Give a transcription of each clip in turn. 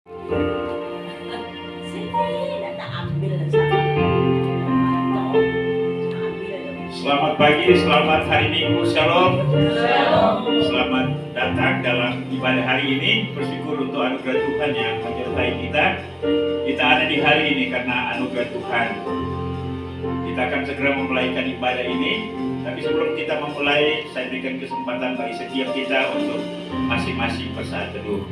Selamat pagi, selamat hari Minggu, Shalom. Shalom. Selamat datang dalam ibadah hari ini. Bersyukur untuk anugerah Tuhan yang menyertai kita. Kita ada di hari ini karena anugerah Tuhan. Kita akan segera memulaikan ibadah ini. Tapi sebelum kita memulai, saya berikan kesempatan bagi setiap kita untuk masing-masing bersaat teduh.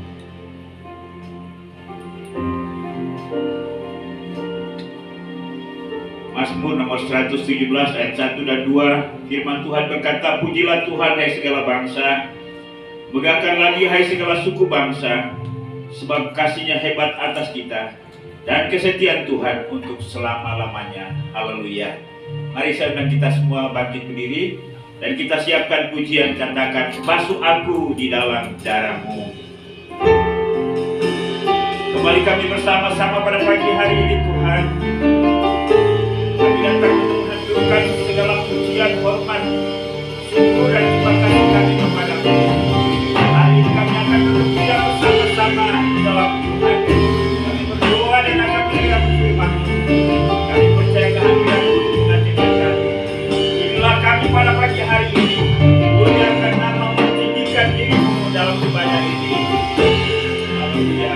Mazmur nomor 117 ayat 1 dan 2, firman Tuhan berkata, pujilah Tuhan hai segala bangsa, megahkanlah Dia hai segala suku bangsa, sebab kasih-Nya hebat atas kita, dan kesetiaan Tuhan untuk selama-lamanya. Haleluya. Mari saya undang kita semua bangkit berdiri, dan kita siapkan pujian, katakan, basuh aku di dalam darah-Mu. Kembali kami bersama-sama pada pagi hari ini Tuhan. Kami datang untuk menunjukkan segala pujian, hormat, syukur dan terima kasih kami kepada-Mu. Hari ini kami akan berusaha bersama-sama di dalam Tuhan. Kami berdoa dan akan berikan firman-Mu. Kami percaya kehadiran-Mu dengan kami. Inilah kami pada pagi hari ini. Muliakan nama-Mu, tinggikan diri-Mu dalam ibadah ini. Haleluya.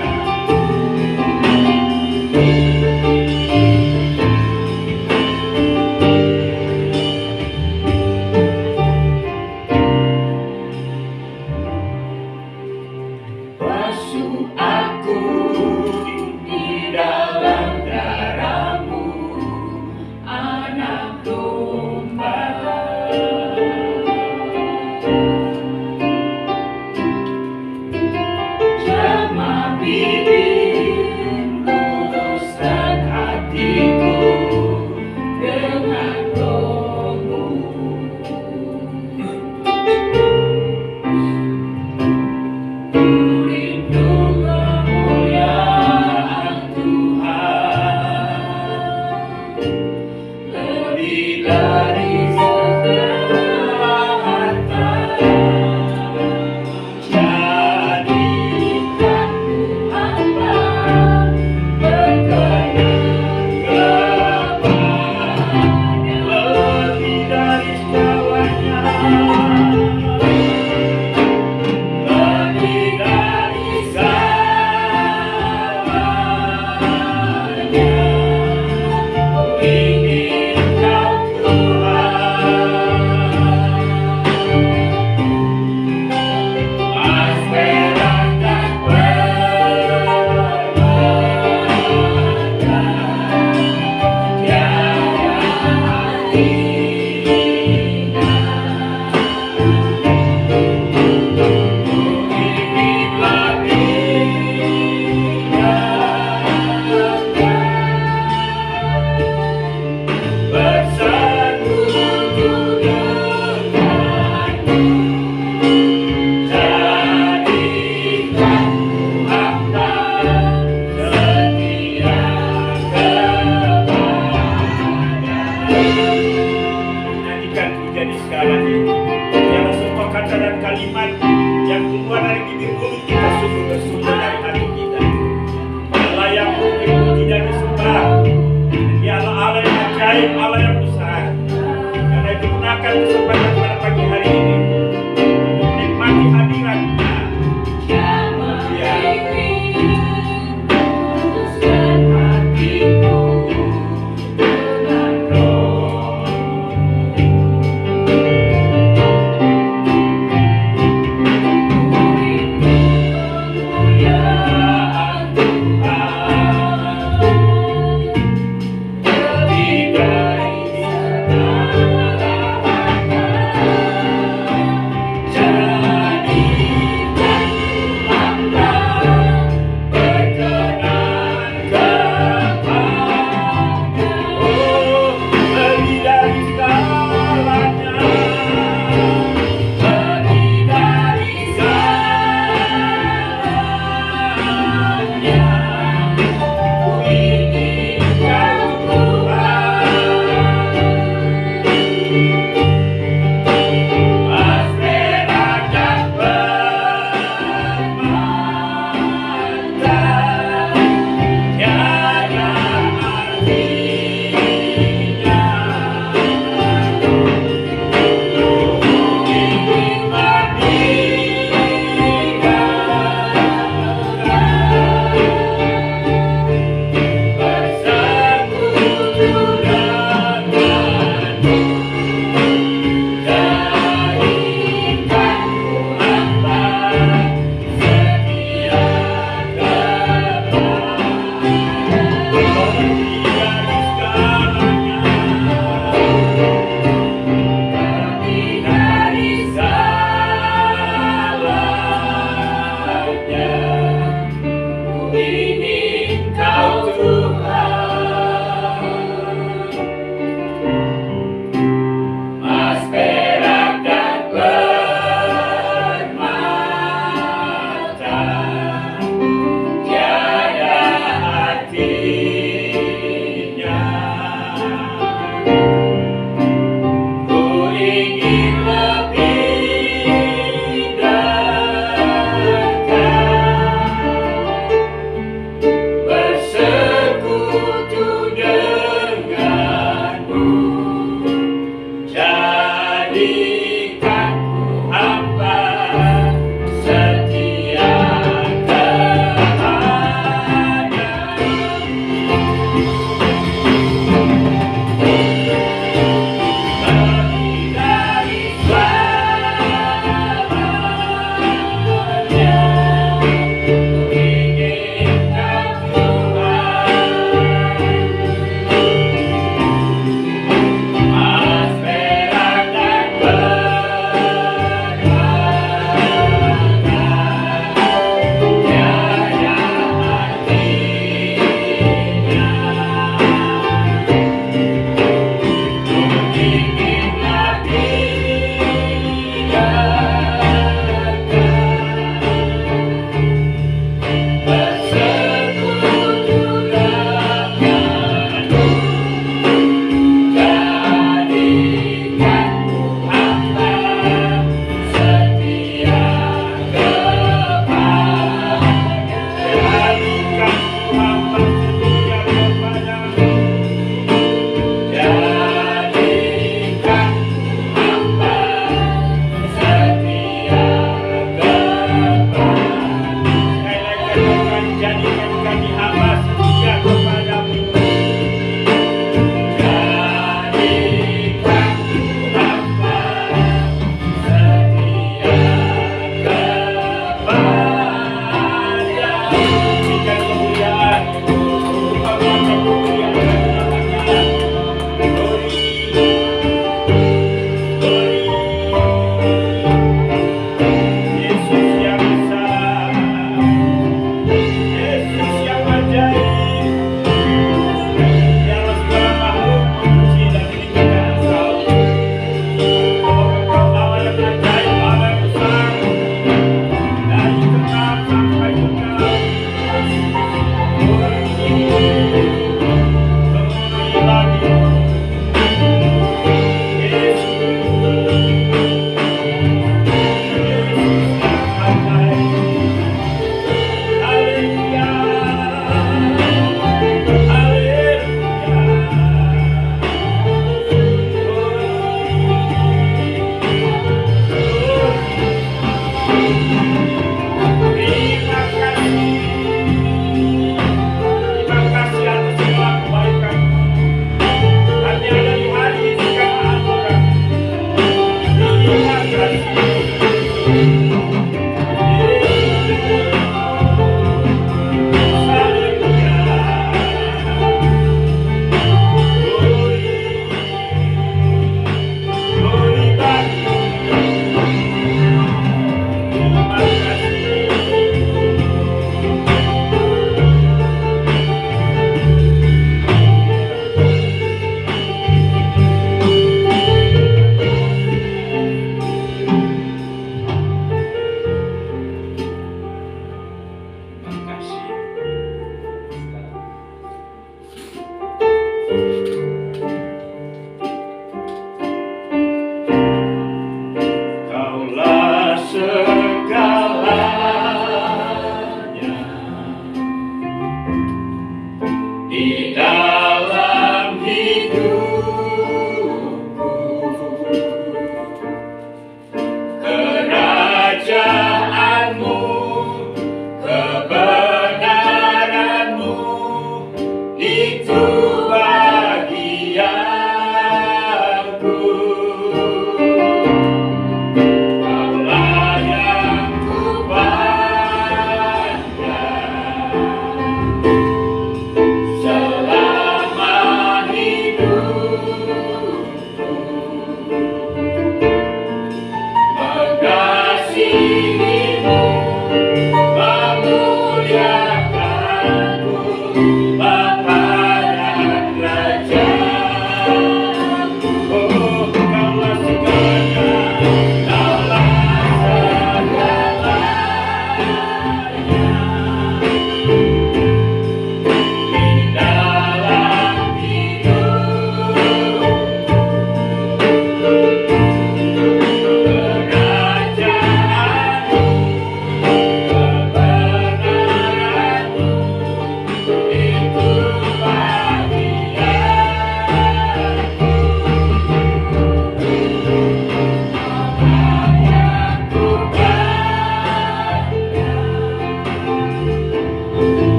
Yeah.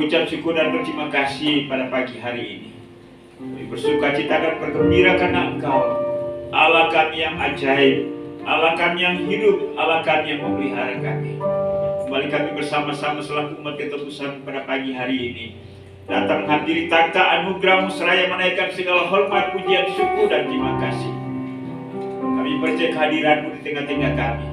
Mengucap syukur dan berterima kasih pada pagi hari ini. Kami bersuka cita dan bergembira karena Engkau, Allah kami yang ajaib, Allah kami yang hidup, Allah kami yang memelihara kami. Kembali kami bersama-sama selaku umat ketebusan pada pagi hari ini, datang menghadiri takhta anugerah-Mu seraya menaikkan segala hormat, pujian, syukur dan terima kasih. Kami percaya kehadiran-Mu di tengah-tengah kami.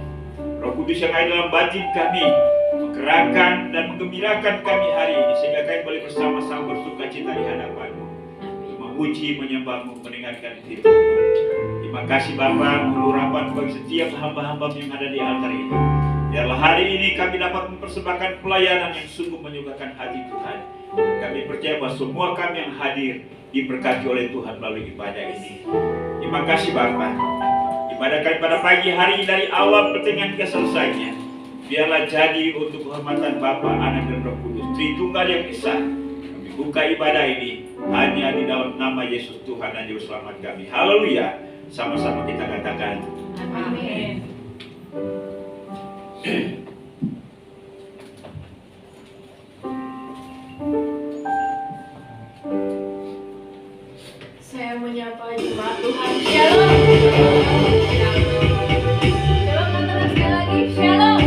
Roh Kudus yang ada dalam batin kami menggerakkan dan menggembirakan kami hari ini, sehingga kami boleh bersama-sama bersuka cita di hadapan-Mu, memuji, menyembah-Mu, mendengarkan firman-Mu. Terima kasih Bapa, mengurapan bagi setiap hamba-hamba yang ada di altar ini. Biarlah hari ini kami dapat mempersembahkan pelayanan yang sungguh menyukakan hati Tuhan. Kami percaya bahwa semua kami yang hadir diberkati oleh Tuhan melalui ibadah ini. Terima kasih Bapa. Ibadah kami pada pagi hari dari awal pertengahan hingga selesainya, biarlah jadi untuk kehormatan Bapa, Anak dan Roh Kudus, Tritunggal yang Esa. Kami buka ibadah ini hanya di dalam nama Yesus Tuhan dan Juru Selamat kami. Haleluya. Sama-sama kita katakan amin. Saya menyapa jemaat Tuhan. Shalom. Shalom teman-teman, sekali lagi shalom.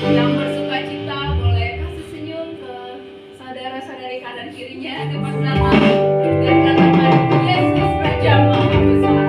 Yang bersuka cita boleh kasih senyum ke saudara-saudari kanan kirinya dengan selamat dan katakan Yesus Raja Maha Besar.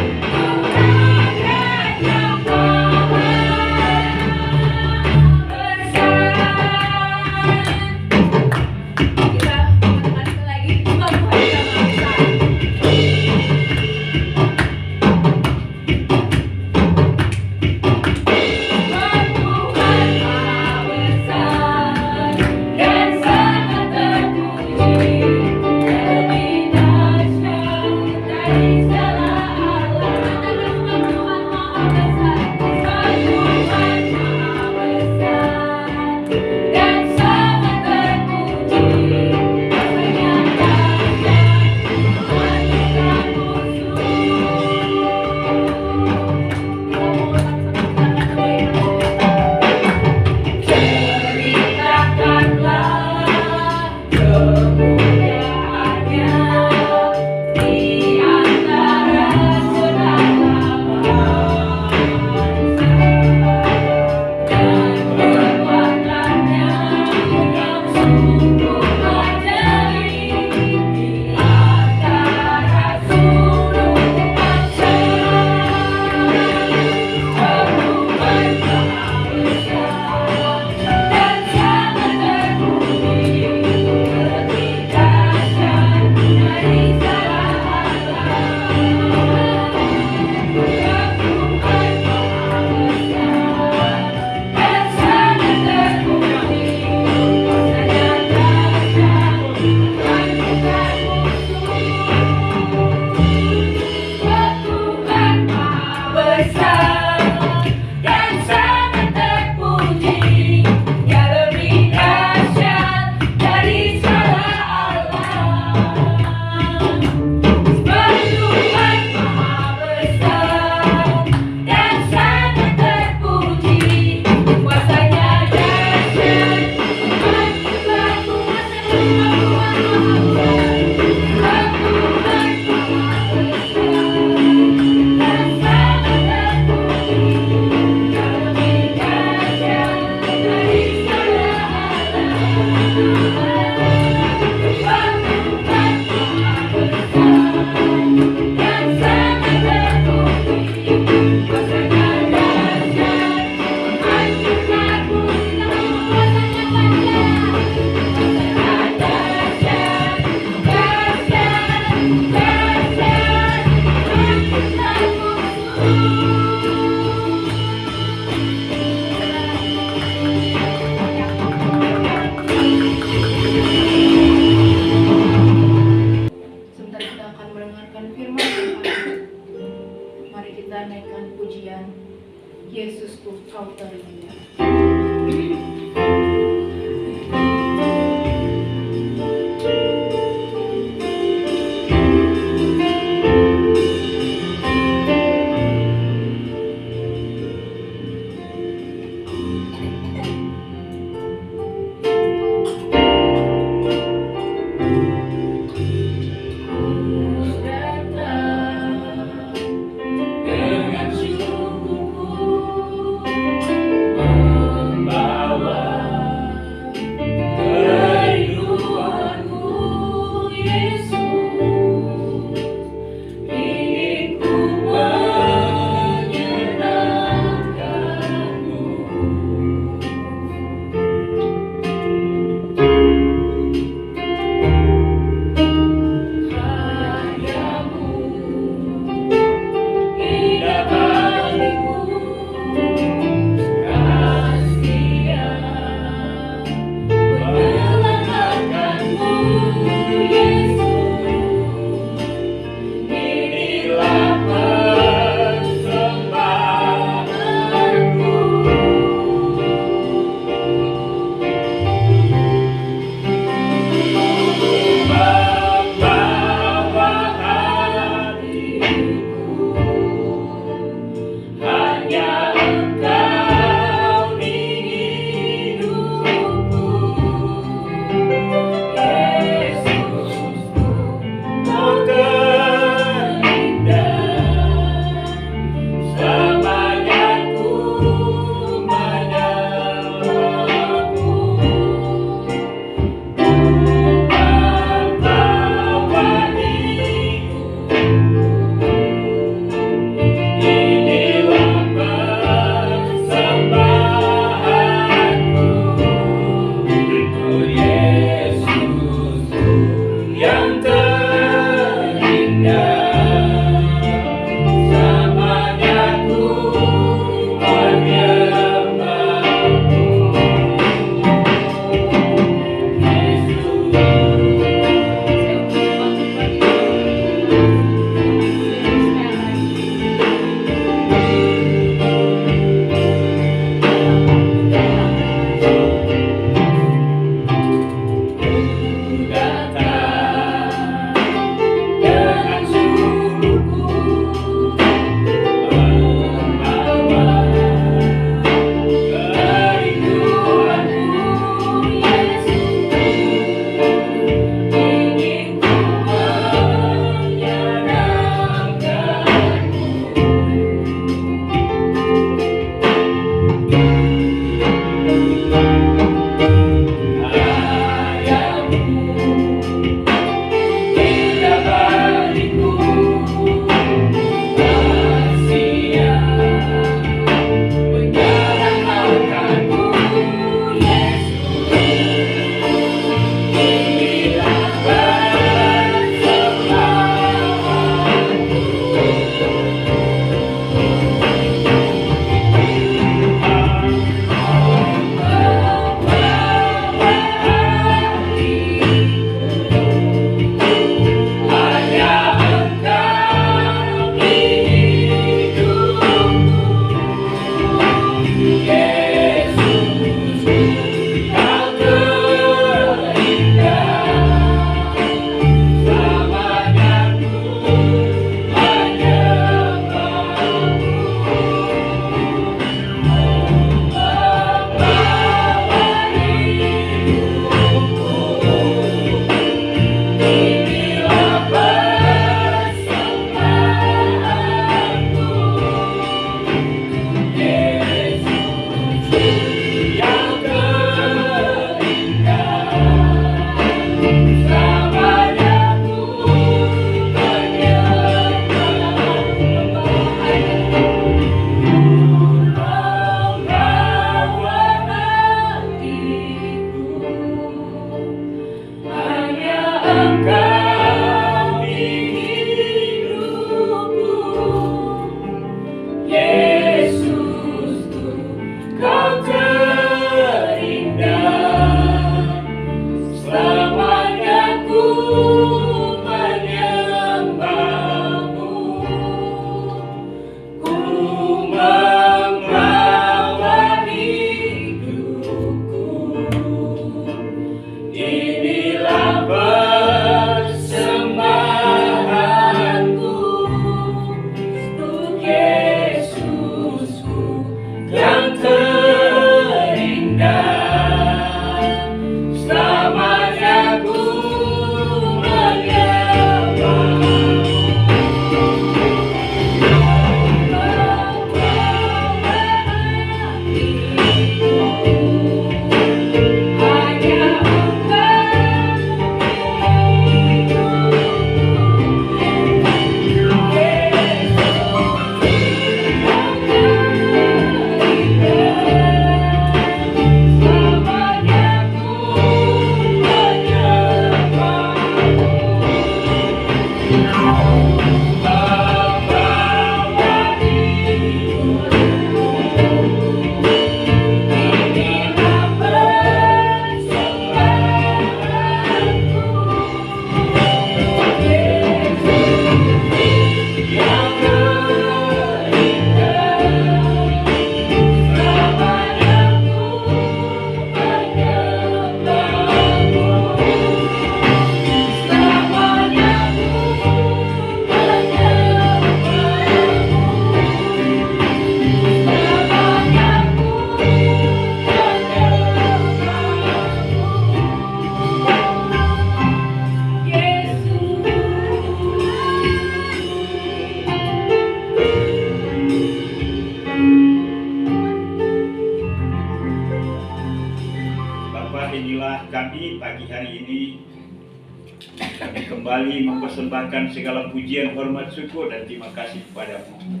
kembali mempersembahkan segala pujian, hormat, syukur dan terima kasih kepadamu.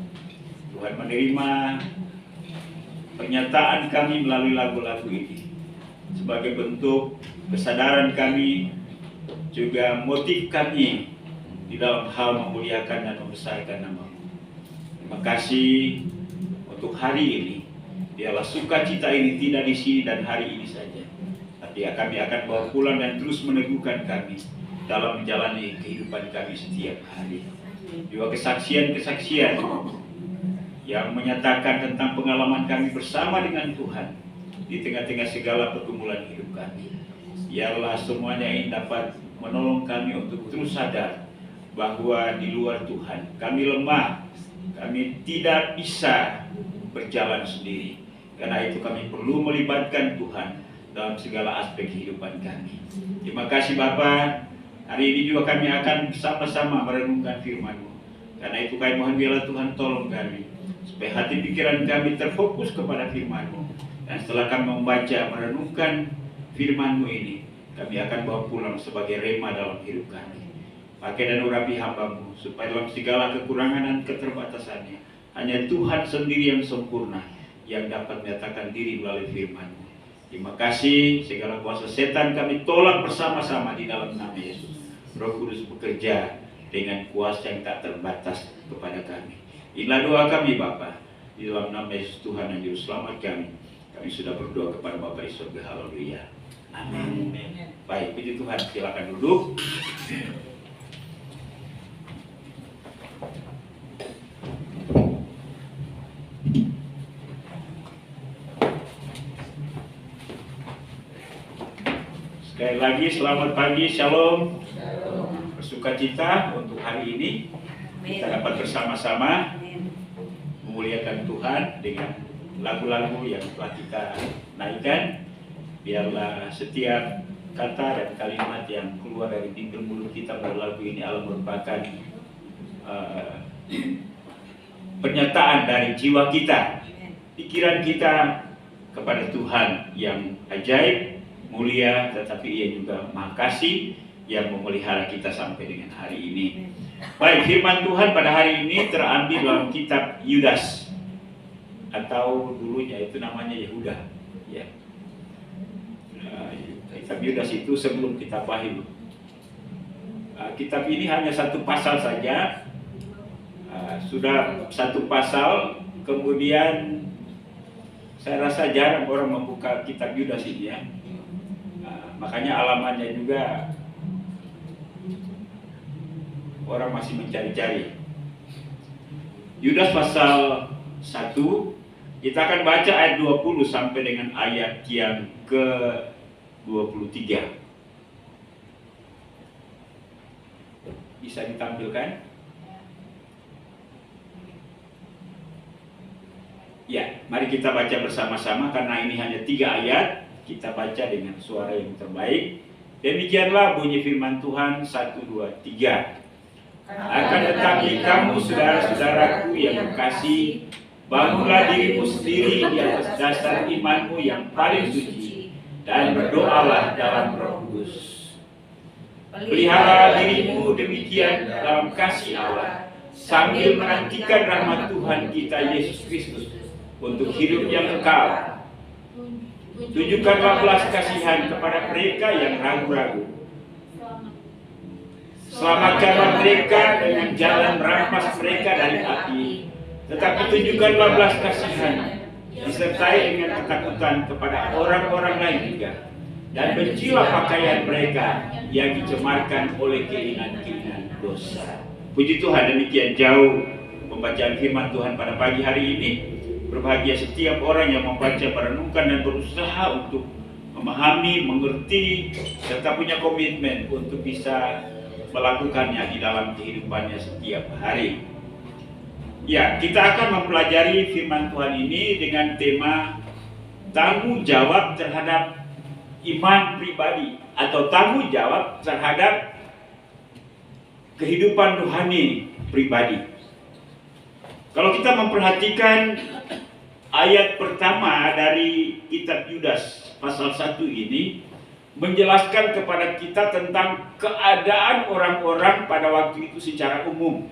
Tuhan menerima pernyataan kami melalui lagu-lagu ini sebagai bentuk kesadaran kami, juga motif kami di dalam hal memuliakan dan membesarkan nama-Mu. Terima kasih untuk hari ini. Biarlah sukacita ini tidak di sini dan hari ini saja, tapi kami akan bawa pulang dan terus meneguhkan kami dalam menjalani kehidupan kami setiap hari. Juga kesaksian-kesaksian yang menyatakan tentang pengalaman kami bersama dengan Tuhan di tengah-tengah segala pergumulan hidup kami. Biarlah semuanya ini dapat menolong kami untuk terus sadar bahwa di luar Tuhan kami lemah, kami tidak bisa berjalan sendiri. Karena itu kami perlu melibatkan Tuhan dalam segala aspek kehidupan kami. Terima kasih Bapa. Hari ini juga kami akan bersama-sama merenungkan firman-Mu. Karena itu kami mohon biarlah Tuhan tolong kami, supaya hati pikiran kami terfokus kepada firman-Mu. Dan setelah kami membaca, merenungkan firman-Mu ini, kami akan bawa pulang sebagai rema dalam hidup kami. Pakai dan urapi hamba-Mu, supaya dalam segala kekurangan dan keterbatasannya, hanya Tuhan sendiri yang sempurna, yang dapat menyatakan diri melalui firman-Mu. Terima kasih, segala kuasa setan kami tolak bersama-sama di dalam nama Yesus. Roh Kudus bekerja dengan kuasa yang tak terbatas kepada kami. Inilah doa kami Bapa, di dalam nama Yesus Tuhan dan Juru Selamat kami. Kami sudah berdoa kepada Bapa di surga. Haleluya. Amin. Baik, puji Tuhan, silakan duduk. Sekali lagi selamat pagi, shalom. Bersukacita untuk hari ini kita dapat bersama-sama memuliakan Tuhan dengan lagu-lagu yang telah kita naikkan. Biarlah setiap kata dan kalimat yang keluar dari bibir mulut kita melalui lagu ini adalah merupakan pernyataan dari jiwa kita, pikiran kita kepada Tuhan yang ajaib, mulia, tetapi Ia juga Maha Kasih yang memelihara kita sampai dengan hari ini. Baik, firman Tuhan pada hari ini terambil dalam kitab Yudas, atau dulunya itu namanya Yehuda. Ya. Kitab Yudas itu sebelum kitab Wahyu. kitab ini hanya satu pasal saja. Sudah satu pasal, kemudian saya rasa jarang orang membuka kitab Yudas ini ya. Makanya alamannya juga orang masih mencari-cari. Yudas pasal 1, kita akan baca ayat 20 sampai dengan ayat yang ke-23. Bisa ditampilkan? Ya, mari kita baca bersama-sama karena ini hanya 3 ayat. Kita baca dengan suara yang terbaik. Demikianlah bunyi firman Tuhan 1, 2, 3. Akan tetapi kamu saudara-saudaraku yang kekasih, bangunlah dirimu sendiri di atas dasar imanmu yang paling suci, dan berdoalah dalam Roh Kudus. Pelihara dirimu demikian dalam kasih Allah, sambil menantikan rahmat Tuhan kita Yesus Kristus untuk hidup yang kekal. Tunjukkanlah belas kasihan kepada mereka yang ragu-ragu. Selamatkanlah mereka dengan jalan merampas mereka dari api, tetapi tunjukkanlah belas kasihan disertai dengan ketakutan kepada orang-orang lain juga, dan bencilah pakaian mereka yang dicemarkan oleh keinginan-keinginan dosa. Puji Tuhan, demikian jauh pembacaan firman Tuhan pada pagi hari ini. Berbahagia setiap orang yang membaca, merenungkan dan berusaha untuk memahami, mengerti, serta punya komitmen untuk bisa melakukannya di dalam kehidupannya setiap hari. Ya, kita akan mempelajari firman Tuhan ini dengan tema tanggung jawab terhadap iman pribadi atau tanggung jawab terhadap kehidupan rohani pribadi. Kalau kita memperhatikan ayat pertama dari kitab Yudas pasal 1 ini menjelaskan kepada kita tentang keadaan orang-orang pada waktu itu secara umum.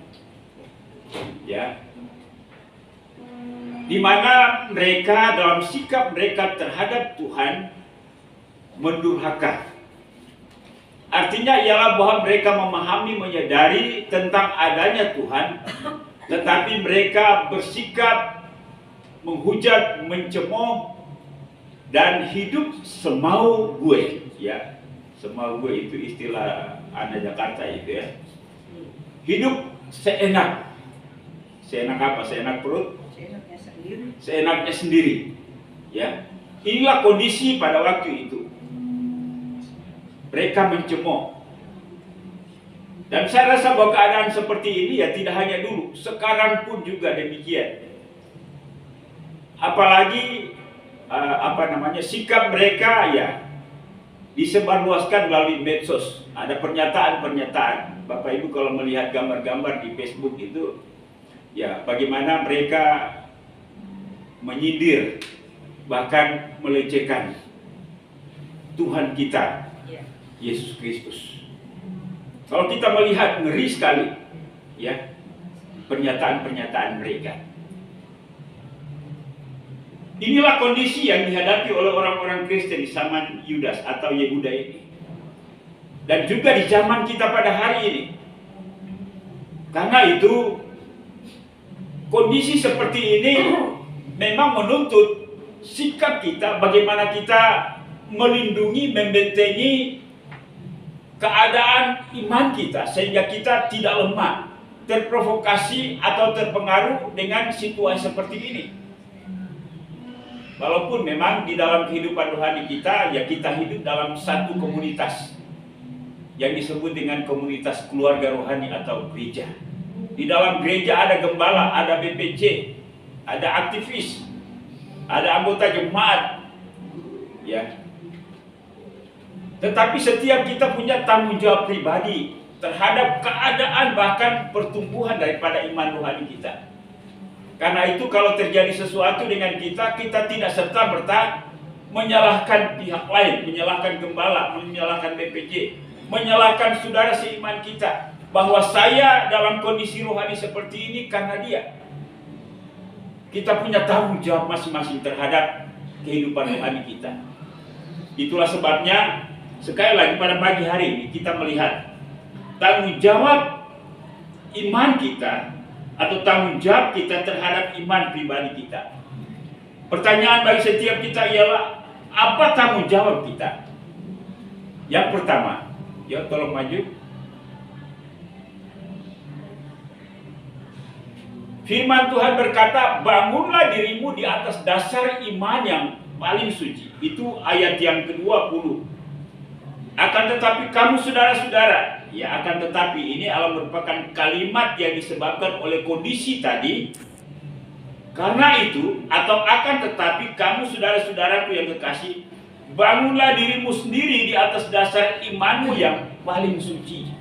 Ya. Di mana mereka dalam sikap mereka terhadap Tuhan mendurhaka. Artinya ialah bahwa mereka memahami, menyadari tentang adanya Tuhan, tetapi mereka bersikap menghujat, mencemooh, dan hidup semau gue. Ya, semau gue itu istilah anak Jakarta itu ya. Hidup seenak. Seenak apa? Seenak perut? Seenaknya sendiri. Seenaknya sendiri. Ya. Inilah kondisi pada waktu itu. Mereka mencemooh. Dan saya rasa bahwa keadaan seperti ini ya tidak hanya dulu, sekarang pun juga demikian. Apalagi sikap mereka ya disebarluaskan melalui medsos. Ada pernyataan-pernyataan. Bapak Ibu kalau melihat gambar-gambar di Facebook itu ya bagaimana mereka menyindir bahkan melecehkan Tuhan kita Yesus Kristus. Kalau kita melihat ngeri sekali ya pernyataan-pernyataan mereka. Inilah kondisi yang dihadapi oleh orang-orang Kristen di zaman Yudas atau Yehuda ini. Dan juga di zaman kita pada hari ini. Karena itu kondisi seperti ini memang menuntut sikap kita bagaimana kita melindungi, membentengi keadaan iman kita sehingga kita tidak lemah, terprovokasi atau terpengaruh dengan situasi seperti ini. Walaupun memang di dalam kehidupan rohani kita, ya kita hidup dalam satu komunitas yang disebut dengan komunitas keluarga rohani atau gereja. Di dalam gereja ada gembala, ada BPC, ada aktivis, ada anggota jemaat, ya. Tetapi setiap kita punya tanggung jawab pribadi terhadap keadaan bahkan pertumbuhan daripada iman rohani kita. Karena itu kalau terjadi sesuatu dengan kita, kita tidak serta-merta menyalahkan pihak lain, menyalahkan gembala, menyalahkan BPJ, menyalahkan saudara seiman kita. Bahwa saya dalam kondisi rohani seperti ini karena dia. Kita punya tanggung jawab masing-masing terhadap kehidupan rohani kita. Itulah sebabnya, sekali lagi pada pagi hari ini kita melihat tanggung jawab iman kita atau tanggung jawab kita terhadap iman pribadi kita. Pertanyaan bagi setiap kita ialah, apa tanggung jawab kita? Yang pertama, ya tolong maju. Firman Tuhan berkata, bangunlah dirimu di atas dasar iman yang paling suci. Itu ayat yang ke-20. Akan tetapi kamu saudara-saudara, ya akan tetapi ini adalah merupakan kalimat yang disebabkan oleh kondisi tadi. Karena itu, atau akan tetapi kamu saudara-saudaraku yang kekasih, bangunlah dirimu sendiri di atas dasar imanmu yang paling suci.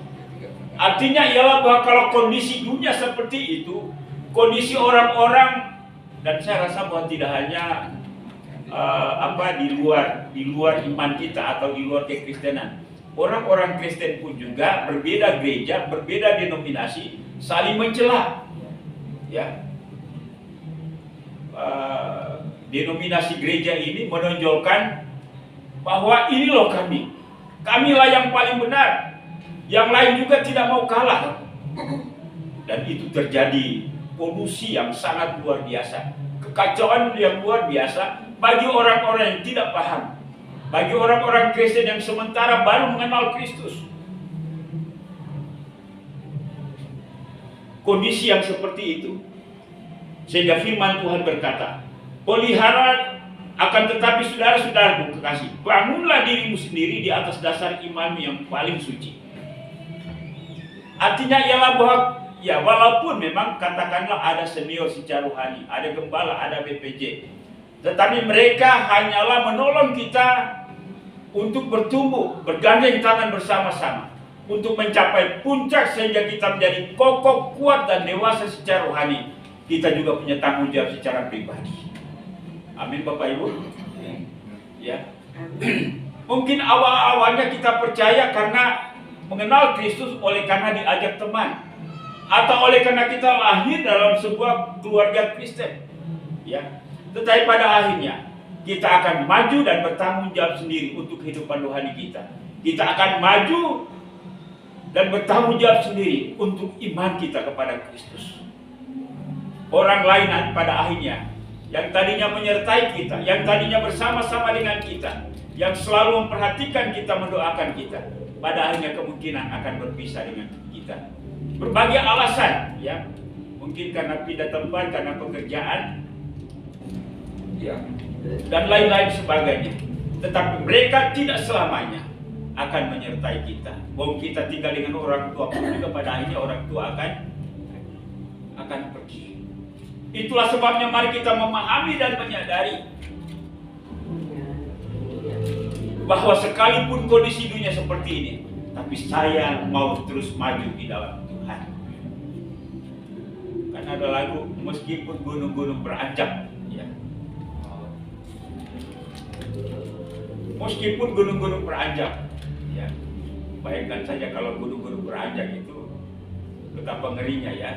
Artinya ialah bahwa kalau kondisi dunia seperti itu, kondisi orang-orang, dan saya rasa bahwa tidak hanya di luar iman kita atau di luar kekristenan, orang-orang Kristen pun juga berbeda gereja, berbeda denominasi, saling mencela. Ya, denominasi gereja ini menonjolkan bahwa ini loh kamilah yang paling benar, yang lain juga tidak mau kalah, dan itu terjadi polusi yang sangat luar biasa, kekacauan yang luar biasa bagi orang-orang yang tidak paham, bagi orang-orang Kristen yang sementara baru mengenal Kristus. Kondisi yang seperti itu, sehingga firman Tuhan berkata, pelihara akan tetapi saudara-saudaraku kekasih, bangunlah dirimu sendiri di atas dasar imanmu yang paling suci. Artinya ialah bahwa ya walaupun memang katakanlah ada senior secara rohani, ada gembala, ada BPJ, tetapi mereka hanyalah menolong kita untuk bertumbuh, bergandeng tangan bersama-sama untuk mencapai puncak sehingga kita menjadi kokoh, kuat dan dewasa secara rohani. Kita juga punya tanggung jawab secara pribadi. Amin Bapak Ibu. Ya. Mungkin awal-awalnya kita percaya karena mengenal Kristus oleh karena diajak teman, atau oleh karena kita lahir dalam sebuah keluarga Kristen. Ya. Tetapi pada akhirnya kita akan maju dan bertanggung jawab sendiri untuk kehidupan rohani kita. Kita akan maju dan bertanggung jawab sendiri untuk iman kita kepada Kristus. Orang lain pada akhirnya yang tadinya menyertai kita, yang tadinya bersama-sama dengan kita, yang selalu memperhatikan kita, mendoakan kita, pada akhirnya kemungkinan akan berpisah dengan kita. Berbagai alasan, ya, mungkin karena pindah tempat, karena pekerjaan, ya, dan lain-lain sebagainya. Tetapi mereka tidak selamanya akan menyertai kita. Wong kita tinggal dengan orang tua pun juga pada akhirnya orang tua akan pergi. Itulah sebabnya mari kita memahami dan menyadari bahwa sekalipun kondisi dunia seperti ini, tapi saya mau terus maju di dalam Tuhan. Karena ada lagu, meskipun gunung-gunung beranjak, ya. Meskipun gunung-gunung beranjak, ya. Bayangkan saja kalau gunung-gunung beranjak itu betapa ngerinya, ya.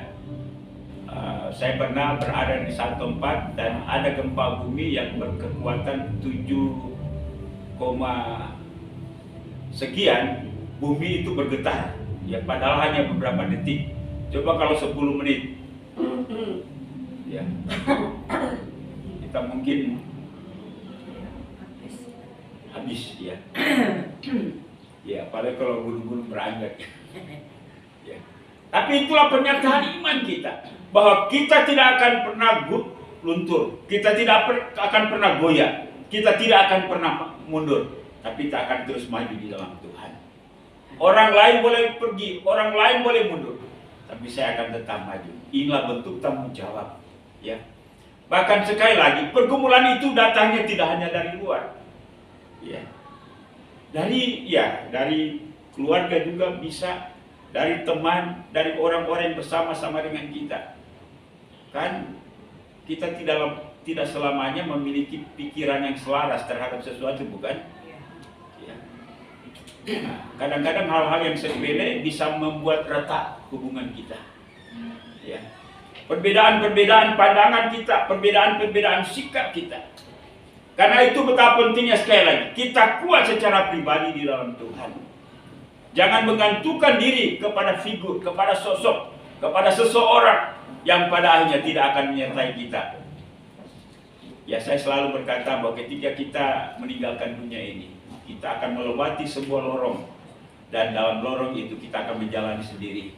Saya pernah berada di satu tempat dan ada gempa bumi yang berkekuatan 7, sekian, bumi itu bergetar. Ya, padahal hanya beberapa detik. Coba kalau 10 menit, ya, kita mungkin habis, ya. Ya, apalagi kalau gunung-gunung beranjak. Ya. Tapi itulah pernyataan iman kita, bahwa kita tidak akan pernah luntur, kita tidak akan pernah goyah, kita tidak akan pernah mundur, tapi kita akan terus maju di dalam Tuhan. Orang lain boleh pergi, orang lain boleh mundur, tapi saya akan tetap maju. Inilah bentuk tanggung jawab, ya. Bahkan sekali lagi, pergumulan itu datangnya tidak hanya dari luar, ya. Dari keluarga juga bisa, dari teman, dari orang-orang yang bersama-sama dengan kita. Kan kita tidak selamanya memiliki pikiran yang selaras terhadap sesuatu, bukan? Ya. Nah, kadang-kadang hal-hal yang sepele bisa membuat retak hubungan kita. Ya. Perbedaan-perbedaan pandangan kita, perbedaan-perbedaan sikap kita. Karena itu betapa pentingnya sekali lagi kita kuat secara pribadi di dalam Tuhan. Jangan menggantungkan diri kepada figur, kepada sosok, kepada seseorang yang pada akhirnya tidak akan menyertai kita. Ya, saya selalu berkata bahwa ketika kita meninggalkan dunia ini, kita akan melewati sebuah lorong, dan dalam lorong itu kita akan menjalani sendiri.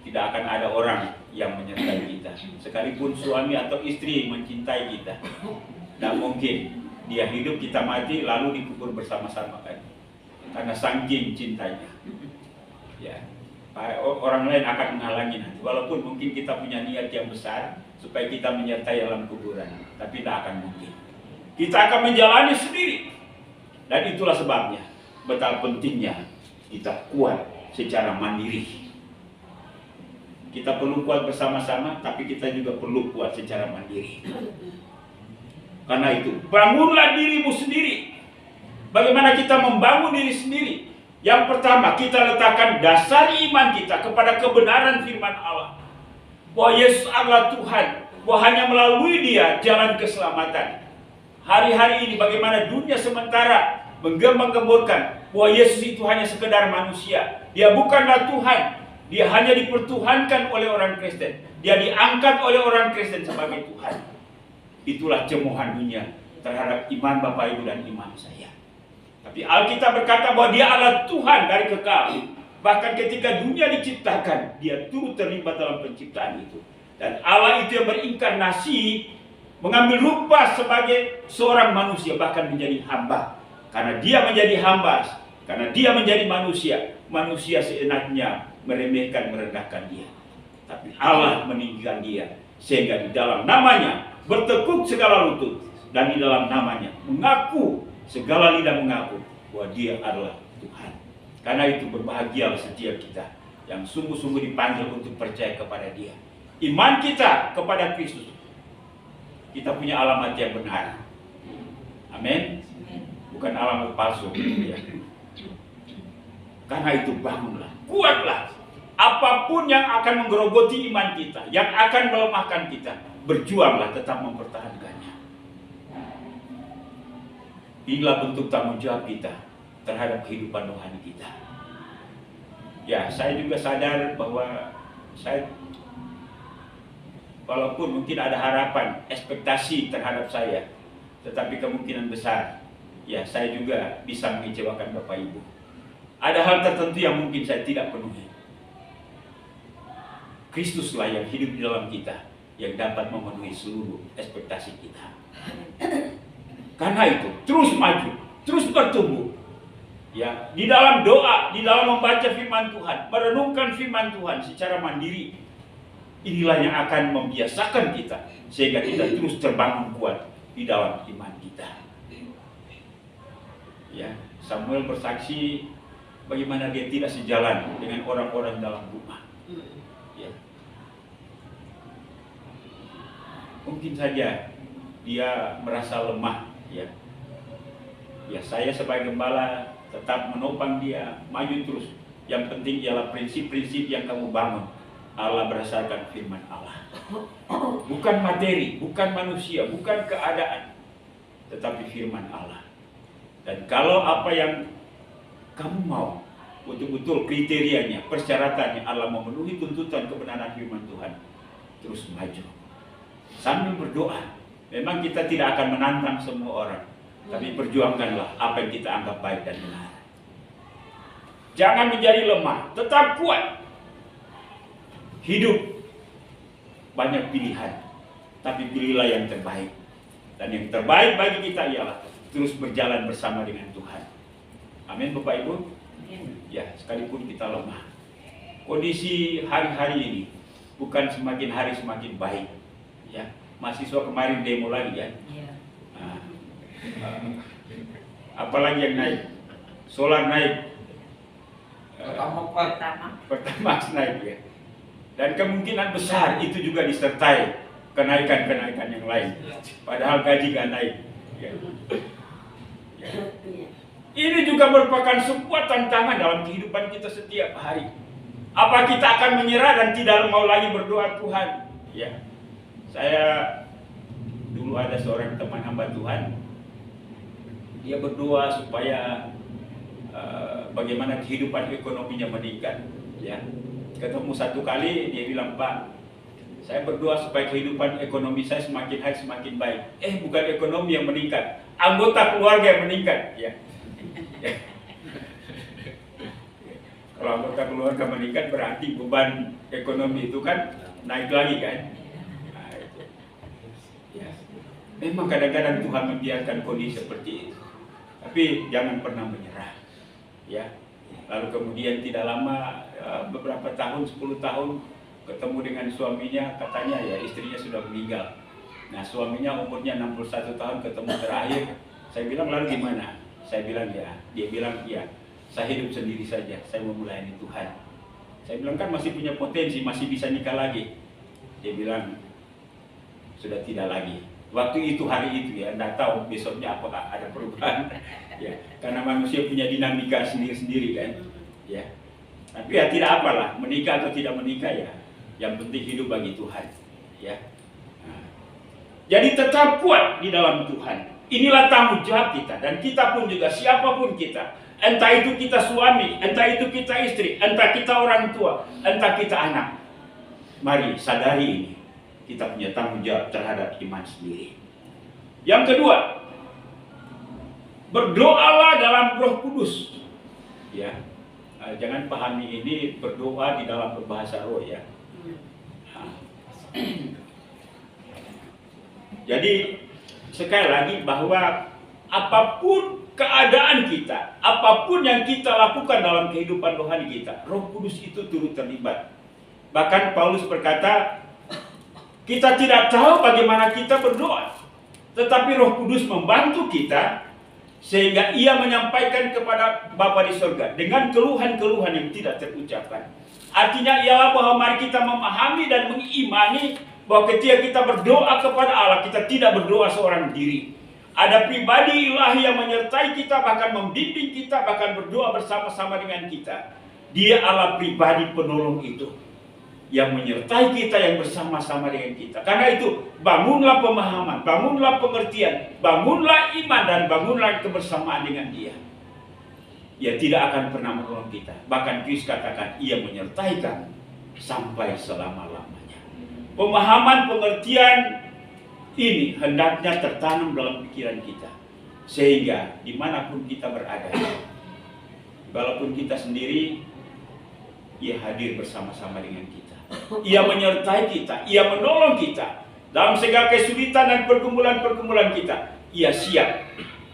Tidak akan ada orang yang menyertai kita. Sekalipun suami atau istri mencintai kita, tidak mungkin dia hidup kita mati lalu dikubur bersama-sama kan, karena saking cintanya. Ya, orang lain akan menghalangi nanti, walaupun mungkin kita punya niat yang besar supaya kita menyertai dalam kuburan, tapi tidak akan mungkin. Kita akan menjalani sendiri. Dan itulah sebabnya betapa pentingnya kita kuat secara mandiri. Kita perlu kuat bersama-sama, tapi kita juga perlu kuat secara mandiri. Karena itu, bangunlah dirimu sendiri. Bagaimana kita membangun diri sendiri? Yang pertama, kita letakkan dasar iman kita kepada kebenaran firman Allah. Bahwa Yesus adalah Tuhan, bahwa hanya melalui Dia jalan keselamatan. Hari-hari ini bagaimana dunia sementara menggembang-gemburkan bahwa Yesus itu hanya sekedar manusia. Dia bukanlah Tuhan. Dia hanya dipertuhankan oleh orang Kristen. Dia diangkat oleh orang Kristen sebagai Tuhan. Itulah cemoohan dunia terhadap iman Bapak Ibu dan iman saya. Tapi Alkitab berkata bahwa Dia adalah Tuhan dari kekal. Bahkan ketika dunia diciptakan, Dia turut terlibat dalam penciptaan itu. Dan Allah itu yang berinkarnasi, mengambil rupa sebagai seorang manusia, bahkan menjadi hamba. Karena Dia menjadi hamba, karena Dia menjadi manusia, manusia seenaknya meremehkan, merendahkan Dia. Tapi Allah meninggikan Dia, sehingga di dalam namanya bertekuk segala lutut, dan di dalam namanya mengaku, segala lidah mengaku bahwa Dia adalah Tuhan. Karena itu berbahagialah setiap kita yang sungguh-sungguh dipanggil untuk percaya kepada Dia. Iman kita kepada Kristus, kita punya alamat yang benar. Amin. Bukan alamat palsu. Ya. Karena itu bangunlah, kuatlah. Apapun yang akan menggerogoti iman kita, yang akan melemahkan kita, berjuanglah tetap mempertahankannya. Inilah bentuk tanggung jawab kita terhadap kehidupan rohani kita. Ya, saya juga sadar bahwa saya, walaupun mungkin ada harapan, ekspektasi terhadap saya, tetapi kemungkinan besar, ya saya juga bisa mengecewakan Bapak Ibu. Ada hal tertentu yang mungkin saya tidak penuhi. Kristuslah yang hidup di dalam kita, yang dapat memenuhi seluruh ekspektasi kita. Karena itu, terus maju, terus bertumbuh. Ya, di dalam doa, di dalam membaca firman Tuhan, merenungkan firman Tuhan secara mandiri. Inilah yang akan membiasakan kita, sehingga kita terus terbangun kuat di dalam iman kita. Ya, Samuel bersaksi bagaimana dia tidak sejalan dengan orang-orang dalam rumah. Ya. Mungkin saja dia merasa lemah. Ya, ya saya sebagai gembala tetap menopang dia, maju terus. Yang penting ialah prinsip-prinsip yang kamu bangun. Allah berdasarkan firman Allah. Bukan materi, bukan manusia, bukan keadaan, tetapi firman Allah. Dan kalau apa yang kamu mau, betul-betul kriterianya, persyaratannya Allah memenuhi tuntutan kebenaran firman Tuhan, terus maju. Sambil berdoa. Memang kita tidak akan menantang semua orang, tapi perjuangkanlah apa yang kita anggap baik dan benar. Jangan menjadi lemah, tetap kuat. Hidup banyak pilihan, tapi pilihlah yang terbaik. Dan yang terbaik bagi kita ialah terus berjalan bersama dengan Tuhan. Amin Bapak Ibu. Ya, sekalipun kita lemah, kondisi hari-hari ini bukan semakin hari semakin baik. Ya, mahasiswa kemarin demo lagi ya. Nah, apalagi yang naik, solar naik, Pertamax naik ya. Dan kemungkinan besar itu juga disertai kenaikan-kenaikan yang lain. Padahal gaji gak naik. Ya. Ya. Ini juga merupakan sebuah tantangan dalam kehidupan kita setiap hari. Apa kita akan menyerah dan tidak mau lagi berdoa Tuhan? Ya. Saya dulu ada seorang teman hamba Tuhan. Dia berdoa supaya bagaimana kehidupan ekonominya meningkat. Ya, ketemu satu kali dia bilang, Pak, saya berdoa supaya kehidupan ekonomi saya semakin hari semakin baik. Bukan ekonomi yang meningkat, anggota keluarga yang meningkat. Ya. Kalau anggota keluarga meningkat berarti beban ekonomi itu kan naik lagi kan. Nah, itu. Ya. Memang kadang-kadang Tuhan membiarkan kondisi seperti itu. Tapi jangan pernah menyerah. Ya. Lalu kemudian tidak lama, beberapa tahun, 10 tahun, ketemu dengan suaminya, katanya ya istrinya sudah meninggal. Nah, suaminya umurnya 61 tahun, ketemu terakhir. Saya bilang, lalu gimana? Saya bilang ya, dia bilang ya, saya hidup sendiri saja, saya mau melayani Tuhan. Saya bilang kan masih punya potensi, masih bisa nikah lagi. Dia bilang sudah tidak lagi. Waktu itu, hari itu ya, tidak tahu besoknya apakah ada perubahan. Ya, karena manusia punya dinamika sendiri-sendiri kan. Ya. Tapi ya tidak apalah, menikah atau tidak menikah ya, yang penting hidup bagi Tuhan. Ya. Nah. Jadi tetap kuat di dalam Tuhan. Inilah tanggung jawab kita, dan kita pun juga, siapapun kita, entah itu kita suami, entah itu kita istri, entah kita orang tua, entah kita anak. Mari sadari ini, kita punya tanggung jawab terhadap iman sendiri. Yang kedua, berdoalah dalam Roh Kudus. Ya, jangan pahami ini berdoa di dalam berbahasa roh ya. Jadi sekali lagi bahwa apapun keadaan kita, apapun yang kita lakukan dalam kehidupan rohani kita, Roh Kudus itu turut terlibat. Bahkan Paulus berkata, kita tidak tahu bagaimana kita berdoa, tetapi Roh Kudus membantu kita sehingga Ia menyampaikan kepada Bapa di surga dengan keluhan-keluhan yang tidak terucapkan. Artinya ialah bahwa mari kita memahami dan mengimani bahwa ketika kita berdoa kepada Allah, kita tidak berdoa seorang diri. Ada pribadi ilahi yang menyertai kita, bahkan membimbing kita, bahkan berdoa bersama-sama dengan kita. Dia Allah pribadi penolong itu, yang menyertai kita, yang bersama-sama dengan kita. Karena itu, bangunlah pemahaman, bangunlah pengertian, bangunlah iman, dan bangunlah kebersamaan dengan Dia. Ia tidak akan pernah menolong kita. Bahkan Kristus katakan, Ia menyertai kami sampai selama-lamanya. Pemahaman, pengertian ini hendaknya tertanam dalam pikiran kita. Sehingga dimanapun kita berada, walaupun kita sendiri, Ia hadir bersama-sama dengan kita. Ia menyertai kita, Ia menolong kita dalam segala kesulitan dan pergumulan-pergumulan kita. Ia siap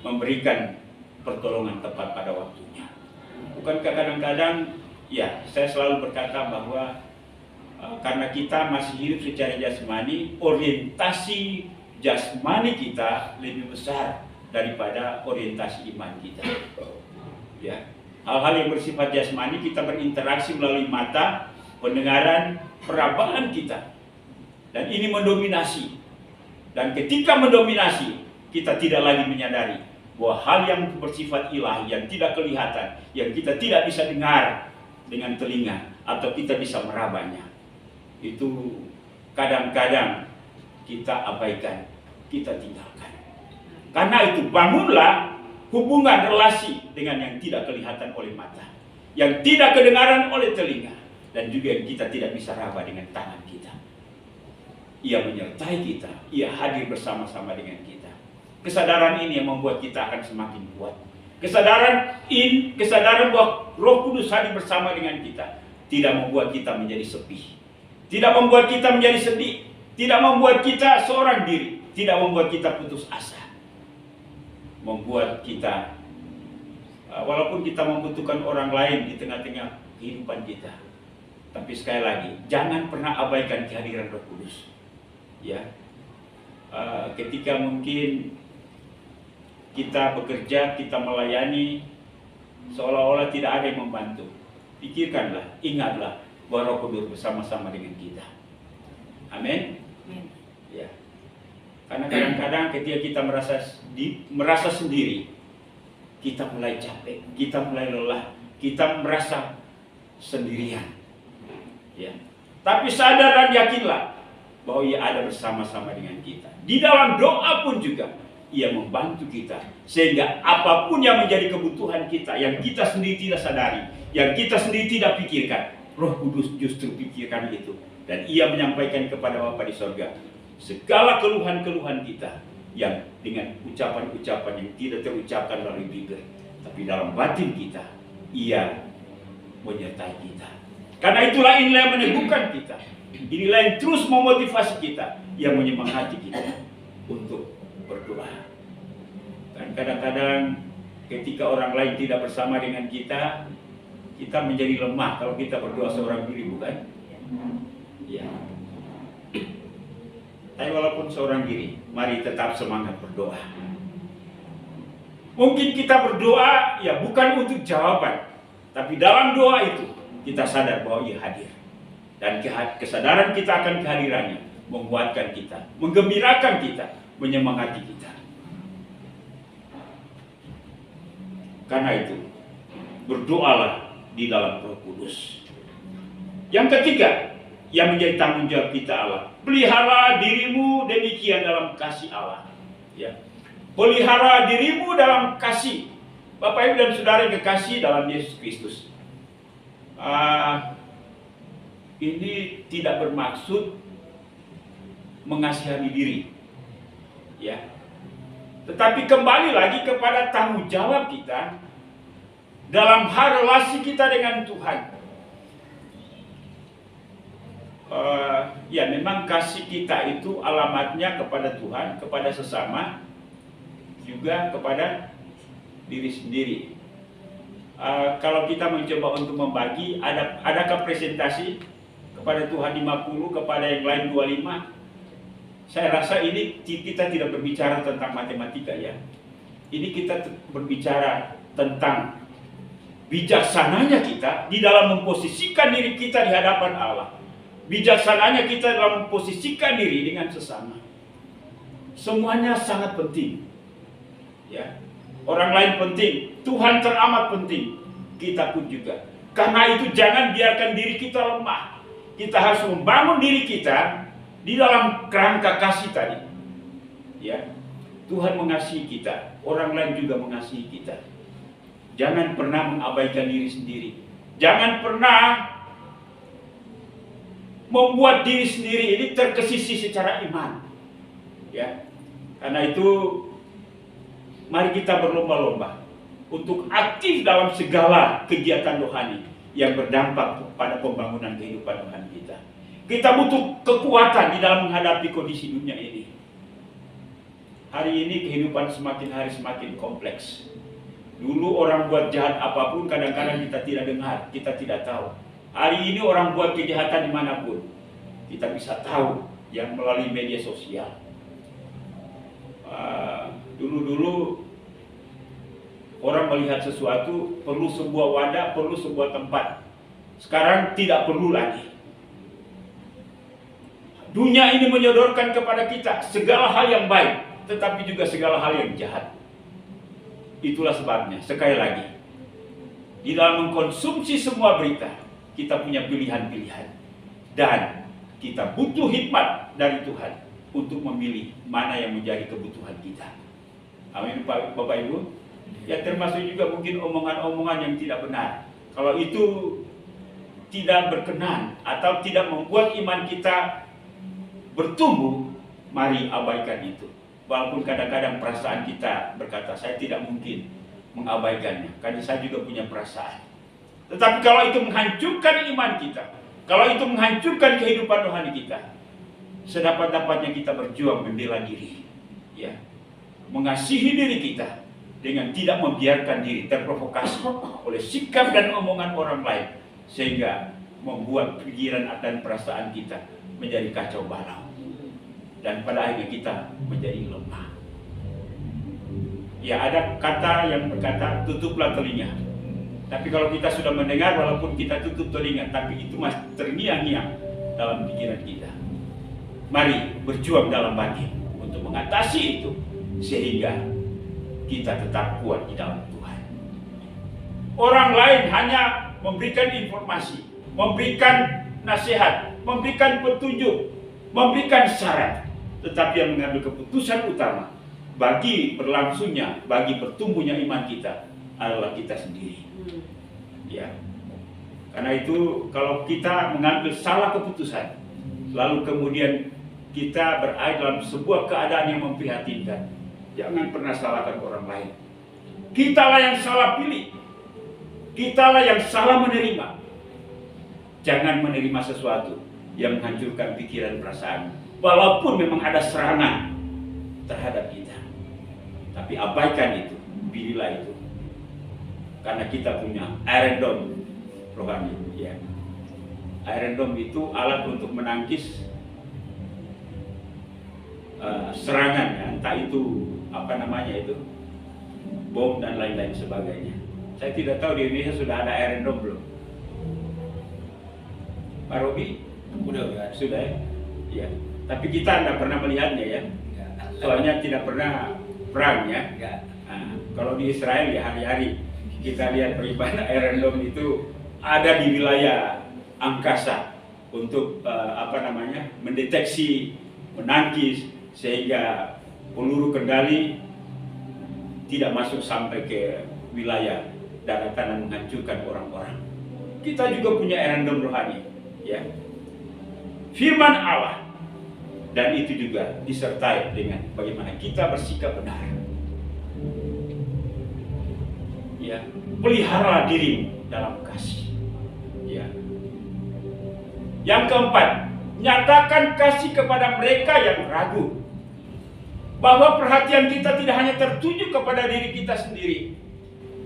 memberikan pertolongan tepat pada waktunya. Bukankah kadang-kadang, ya saya selalu berkata bahwa karena kita masih hidup secara jasmani, orientasi jasmani kita lebih besar daripada orientasi iman kita. Ya, hal-hal yang bersifat jasmani kita berinteraksi melalui mata, pendengaran, perabaan kita, dan ini mendominasi. Dan ketika mendominasi, kita tidak lagi menyadari bahwa hal yang bersifat ilahi, yang tidak kelihatan, yang kita tidak bisa dengar dengan telinga, atau kita bisa merabanya, itu kadang-kadang kita abaikan, kita tinggalkan. Karena itu bangunlah hubungan relasi dengan yang tidak kelihatan oleh mata, yang tidak kedengaran oleh telinga, dan juga yang kita tidak bisa raba dengan tangan kita. Ia menyertai kita, Ia hadir bersama-sama dengan kita. Kesadaran ini yang membuat kita akan semakin kuat. Kesadaran bahwa Roh Kudus hadir bersama dengan kita tidak membuat kita menjadi sepi, tidak membuat kita menjadi sedih, tidak membuat kita seorang diri, tidak membuat kita putus asa. Membuat kita, walaupun kita membutuhkan orang lain di tengah-tengah kehidupan kita, tapi sekali lagi, jangan pernah abaikan kehadiran Roh Kudus. Ya, ketika mungkin kita bekerja, kita melayani, seolah-olah tidak ada yang membantu, pikirkanlah, ingatlah bahwa Roh Kudus bersama-sama dengan kita. Amin. Ya, karena kadang-kadang ketika kita merasa sendiri, kita mulai capek, kita mulai lelah, kita merasa sendirian. Ya. Tapi sadar dan yakinlah bahwa Ia ada bersama-sama dengan kita. Di dalam doa pun juga Ia membantu kita sehingga apapun yang menjadi kebutuhan kita, yang kita sendiri tidak sadari, yang kita sendiri tidak pikirkan, Roh Kudus justru pikirkan itu, dan Ia menyampaikan kepada Bapa di sorga segala keluhan-keluhan kita yang dengan ucapan-ucapan yang tidak terucapkan melalui bibir, tapi dalam batin kita Ia menyertai kita. Karena itulah inilah yang meneguhkan kita, inilah yang terus memotivasi kita, yang menyemangati kita untuk berdoa. Dan kadang-kadang ketika orang lain tidak bersama dengan kita, kita menjadi lemah kalau kita berdoa seorang diri, bukan? Ya. Tapi walaupun seorang diri, mari tetap semangat berdoa. Mungkin kita berdoa ya bukan untuk jawaban, tapi dalam doa itu kita sadar bahwa Ia hadir. Dan kesadaran kita akan kehadirannya menguatkan kita, menggembirakan kita, menyemangati kita. Karena itu, berdoalah di dalam Roh Kudus. Yang ketiga, yang menjadi tanggung jawab kita Allah, pelihara dirimu demikian dalam kasih Allah. Ya. Pelihara dirimu dalam kasih. Bapak Ibu dan Saudara yang kekasih dalam Yesus Kristus. Ini tidak bermaksud mengasihani diri, ya. Tetapi kembali lagi kepada tanggung jawab kita dalam hal relasi kita dengan Tuhan. Ya, memang kasih kita itu alamatnya kepada Tuhan, kepada sesama, juga kepada diri sendiri. Kalau kita mencoba untuk membagi, adakah presentasi kepada Tuhan 50, kepada yang lain 25? Saya rasa ini kita tidak berbicara tentang matematika, ya. Ini kita berbicara tentang bijaksananya kita di dalam memposisikan diri kita di hadapan Allah. Bijaksananya kita dalam memposisikan diri dengan sesama. Semuanya sangat penting, ya. Orang lain penting, Tuhan teramat penting, kita pun juga. Karena itu jangan biarkan diri kita lemah. Kita harus membangun diri kita di dalam kerangka kasih tadi, ya. Tuhan mengasihi kita, orang lain juga mengasihi kita. Jangan pernah mengabaikan diri sendiri. Jangan pernah membuat diri sendiri ini terkesisi secara iman, ya. Karena itu mari kita berlomba-lomba untuk aktif dalam segala kegiatan rohani yang berdampak pada pembangunan kehidupan rohani kita. Kita butuh kekuatan di dalam menghadapi kondisi dunia ini. Hari ini kehidupan semakin hari semakin kompleks. Dulu orang buat jahat apapun kadang-kadang kita tidak dengar, kita tidak tahu. Hari ini orang buat kejahatan dimanapun, kita bisa tahu yang melalui media sosial. Dulu orang melihat sesuatu perlu sebuah wadah, perlu sebuah tempat. Sekarang tidak perlu lagi. Dunia ini menyodorkan kepada kita segala hal yang baik, tetapi juga segala hal yang jahat. Itulah sebabnya, sekali lagi, di dalam mengkonsumsi semua berita, kita punya pilihan-pilihan. Dan kita butuh hikmat dari Tuhan untuk memilih mana yang menjadi kebutuhan kita. Amin, Bapak Ibu. Ya, termasuk juga mungkin omongan-omongan yang tidak benar. Kalau itu tidak berkenan atau tidak membuat iman kita bertumbuh, mari abaikan itu. Walaupun kadang-kadang perasaan kita berkata, saya tidak mungkin mengabaikannya, karena saya juga punya perasaan. Tetapi kalau itu menghancurkan iman kita, kalau itu menghancurkan kehidupan rohani kita, sedapat-dapatnya kita berjuang membela diri, ya, mengasihi diri kita dengan tidak membiarkan diri terprovokasi oleh sikap dan omongan orang lain, sehingga membuat pikiran dan perasaan kita menjadi kacau balau, dan pada akhirnya kita menjadi lemah. Ya, ada kata yang berkata, tutuplah telinga. Tapi kalau kita sudah mendengar, walaupun kita tutup telinga, tapi itu masih terngiang-ngiang dalam pikiran kita. Mari berjuang dalam batin untuk mengatasi itu, sehingga kita tetap kuat di dalam Tuhan. Orang lain hanya memberikan informasi, memberikan nasihat, memberikan petunjuk, memberikan syarat, tetapi yang mengambil keputusan utama bagi berlangsungnya, bagi bertumbuhnya iman kita adalah kita sendiri. Ya. Karena itu kalau kita mengambil salah keputusan, lalu kemudian kita berada dalam sebuah keadaan yang memprihatinkan, jangan pernah salahkan orang lain. Kitalah yang salah pilih, kitalah yang salah menerima. Jangan menerima sesuatu yang menghancurkan pikiran perasaan, walaupun memang ada serangan terhadap kita. Tapi abaikan itu, pilihlah itu. Karena kita punya Iron Dome rohani, ya. Iron Dome itu alat untuk menangkis serangan, ya. Entah itu apa namanya itu, bom dan lain-lain sebagainya. Saya tidak tahu di Indonesia sudah ada Iron Dome belum. Pak Robi? Sudah ya? Ya. Tapi kita tidak pernah melihatnya ya. Soalnya tidak pernah perang ya. Nah, kalau di Israel ya hari-hari kita lihat beribadah Iron Dome itu ada di wilayah angkasa untuk mendeteksi, menangkis sehingga peluru kendali tidak masuk sampai ke wilayah daratan dan menghancurkan orang-orang. Kita juga punya Iron Dome rohani, ya. Firman Allah, dan itu juga disertai dengan bagaimana kita bersikap benar. Ya, pelihara dirimu dalam kasih. Ya. Yang keempat, nyatakan kasih kepada mereka yang ragu. Bahwa perhatian kita tidak hanya tertuju kepada diri kita sendiri.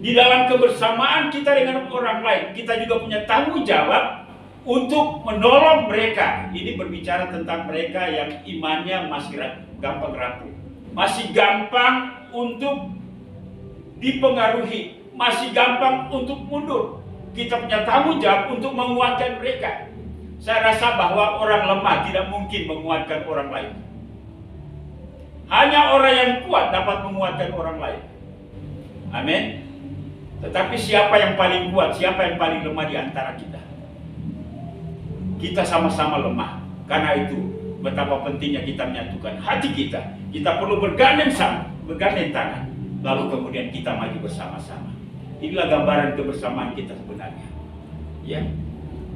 Di dalam kebersamaan kita dengan orang lain, kita juga punya tanggung jawab untuk menolong mereka. Ini berbicara tentang mereka yang imannya masih gampang rapuh, masih gampang untuk dipengaruhi, masih gampang untuk mundur. Kita punya tanggung jawab untuk menguatkan mereka. Saya rasa bahwa orang lemah tidak mungkin menguatkan orang lain. Hanya orang yang kuat dapat menguatkan orang lain. Amin. Tetapi siapa yang paling kuat, siapa yang paling lemah di antara kita? Kita sama-sama lemah. Karena itu betapa pentingnya kita menyatukan hati kita. Kita perlu bergandeng tangan. Lalu kemudian kita maju bersama-sama. Inilah gambaran kebersamaan kita sebenarnya. Ya.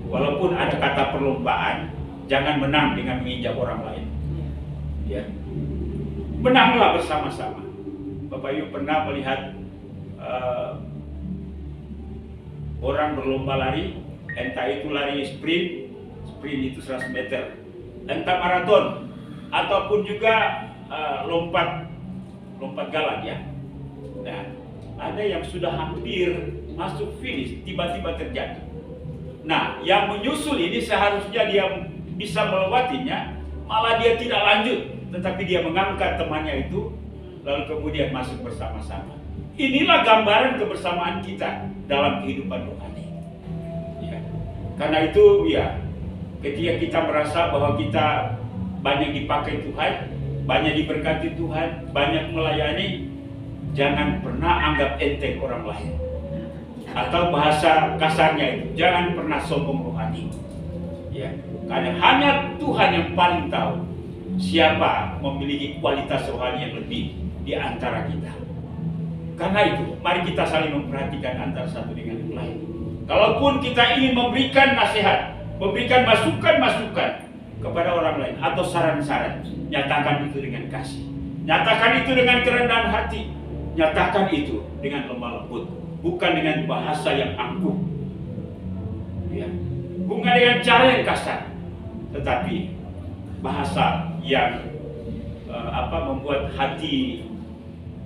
Walaupun ada kata perlombaan, jangan menang dengan menginjak orang lain. Ya. Menanglah bersama-sama. Bapak Ibu pernah melihat orang berlomba lari, entah itu lari sprint itu 100 meter, entah maraton, ataupun juga lompat galan ya. Nah, ada yang sudah hampir masuk finish, tiba-tiba terjatuh. Nah, yang menyusul ini seharusnya dia bisa melewatinya, malah dia tidak lanjut, tetapi dia mengangkat temannya itu, lalu kemudian masuk bersama-sama. Inilah gambaran kebersamaan kita dalam kehidupan rohani. Ya. Karena itu ya, ketika kita merasa bahwa kita banyak dipakai Tuhan, banyak diberkati Tuhan, banyak melayani, jangan pernah anggap enteng orang lain. Atau bahasa kasarnya itu, jangan pernah sombong rohani. Ya, karena hanya Tuhan yang paling tahu siapa memiliki kualitas rohani yang lebih di antara kita. Karena itu, mari kita saling memperhatikan antara satu dengan yang lain. Kalaupun kita ingin memberikan nasihat, memberikan masukan-masukan kepada orang lain atau saran-saran, nyatakan itu dengan kasih, nyatakan itu dengan kerendahan hati, nyatakan itu dengan lemah lembut, bukan dengan bahasa yang angkuh, ya, bukan dengan cara yang kasar, tetapi bahasa yang membuat hati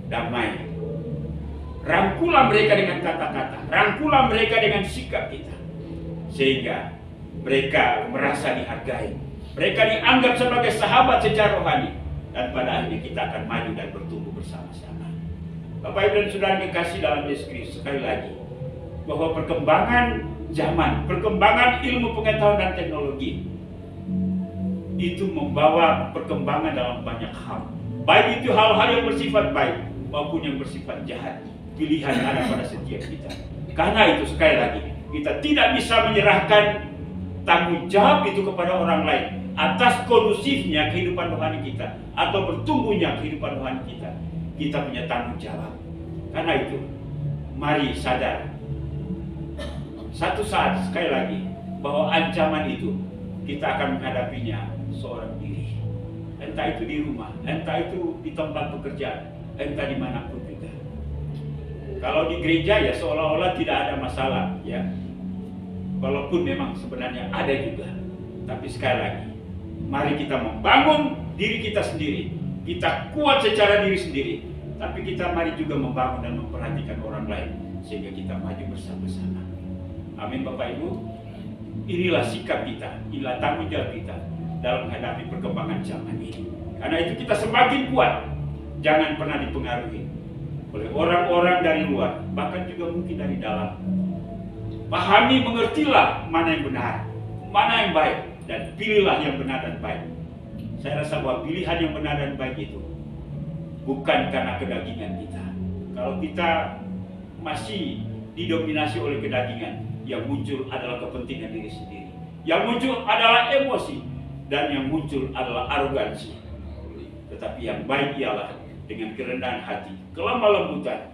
damai. Rangkulah mereka dengan kata-kata, rangkulah mereka dengan sikap kita, sehingga mereka merasa dihargai, mereka dianggap sebagai sahabat secara rohani, dan pada akhirnya kita akan maju dan bertumbuh bersama-sama. Bapak Ibu dan Saudara dikasih dalam Yesus Kristus, sekali lagi bahwa perkembangan zaman, perkembangan ilmu pengetahuan dan teknologi itu membawa perkembangan dalam banyak hal, baik itu hal-hal yang bersifat baik maupun yang bersifat jahat. Pilihan ada pada setiap kita. Karena itu sekali lagi, kita tidak bisa menyerahkan tanggung jawab itu kepada orang lain atas kondusifnya kehidupan rohani kita atau bertumbuhnya kehidupan rohani kita. kita punya tanggung jawab. Karena itu, mari sadar. Satu saat, sekali lagi, bahwa ancaman itu kita akan menghadapinya seorang diri. Entah itu di rumah, entah itu di tempat pekerjaan, entah dimanapun juga. Kalau di gereja ya seolah-olah tidak ada masalah, ya. Walaupun memang sebenarnya ada juga. Tapi sekali lagi, mari kita membangun diri kita sendiri. Kita kuat secara diri sendiri. Tapi kita mari juga membangun dan memperhatikan orang lain. Sehingga kita maju bersama-sama. Amin Bapak Ibu. Inilah sikap kita, inilah tanggung jawab kita dalam menghadapi perkembangan zaman ini. Karena itu kita semakin kuat. Jangan pernah dipengaruhi oleh orang-orang dari luar, bahkan juga mungkin dari dalam. Pahami, mengertilah mana yang benar, mana yang baik, dan pilihlah yang benar dan baik. Saya rasa bahwa pilihan yang benar dan baik itu bukan karena kedagingan kita. Kalau kita masih didominasi oleh kedagingan, yang muncul adalah kepentingan diri sendiri. Yang muncul adalah emosi. Dan yang muncul adalah arogansi. Tetapi yang baik ialah dengan kerendahan hati, kelemah lembutan,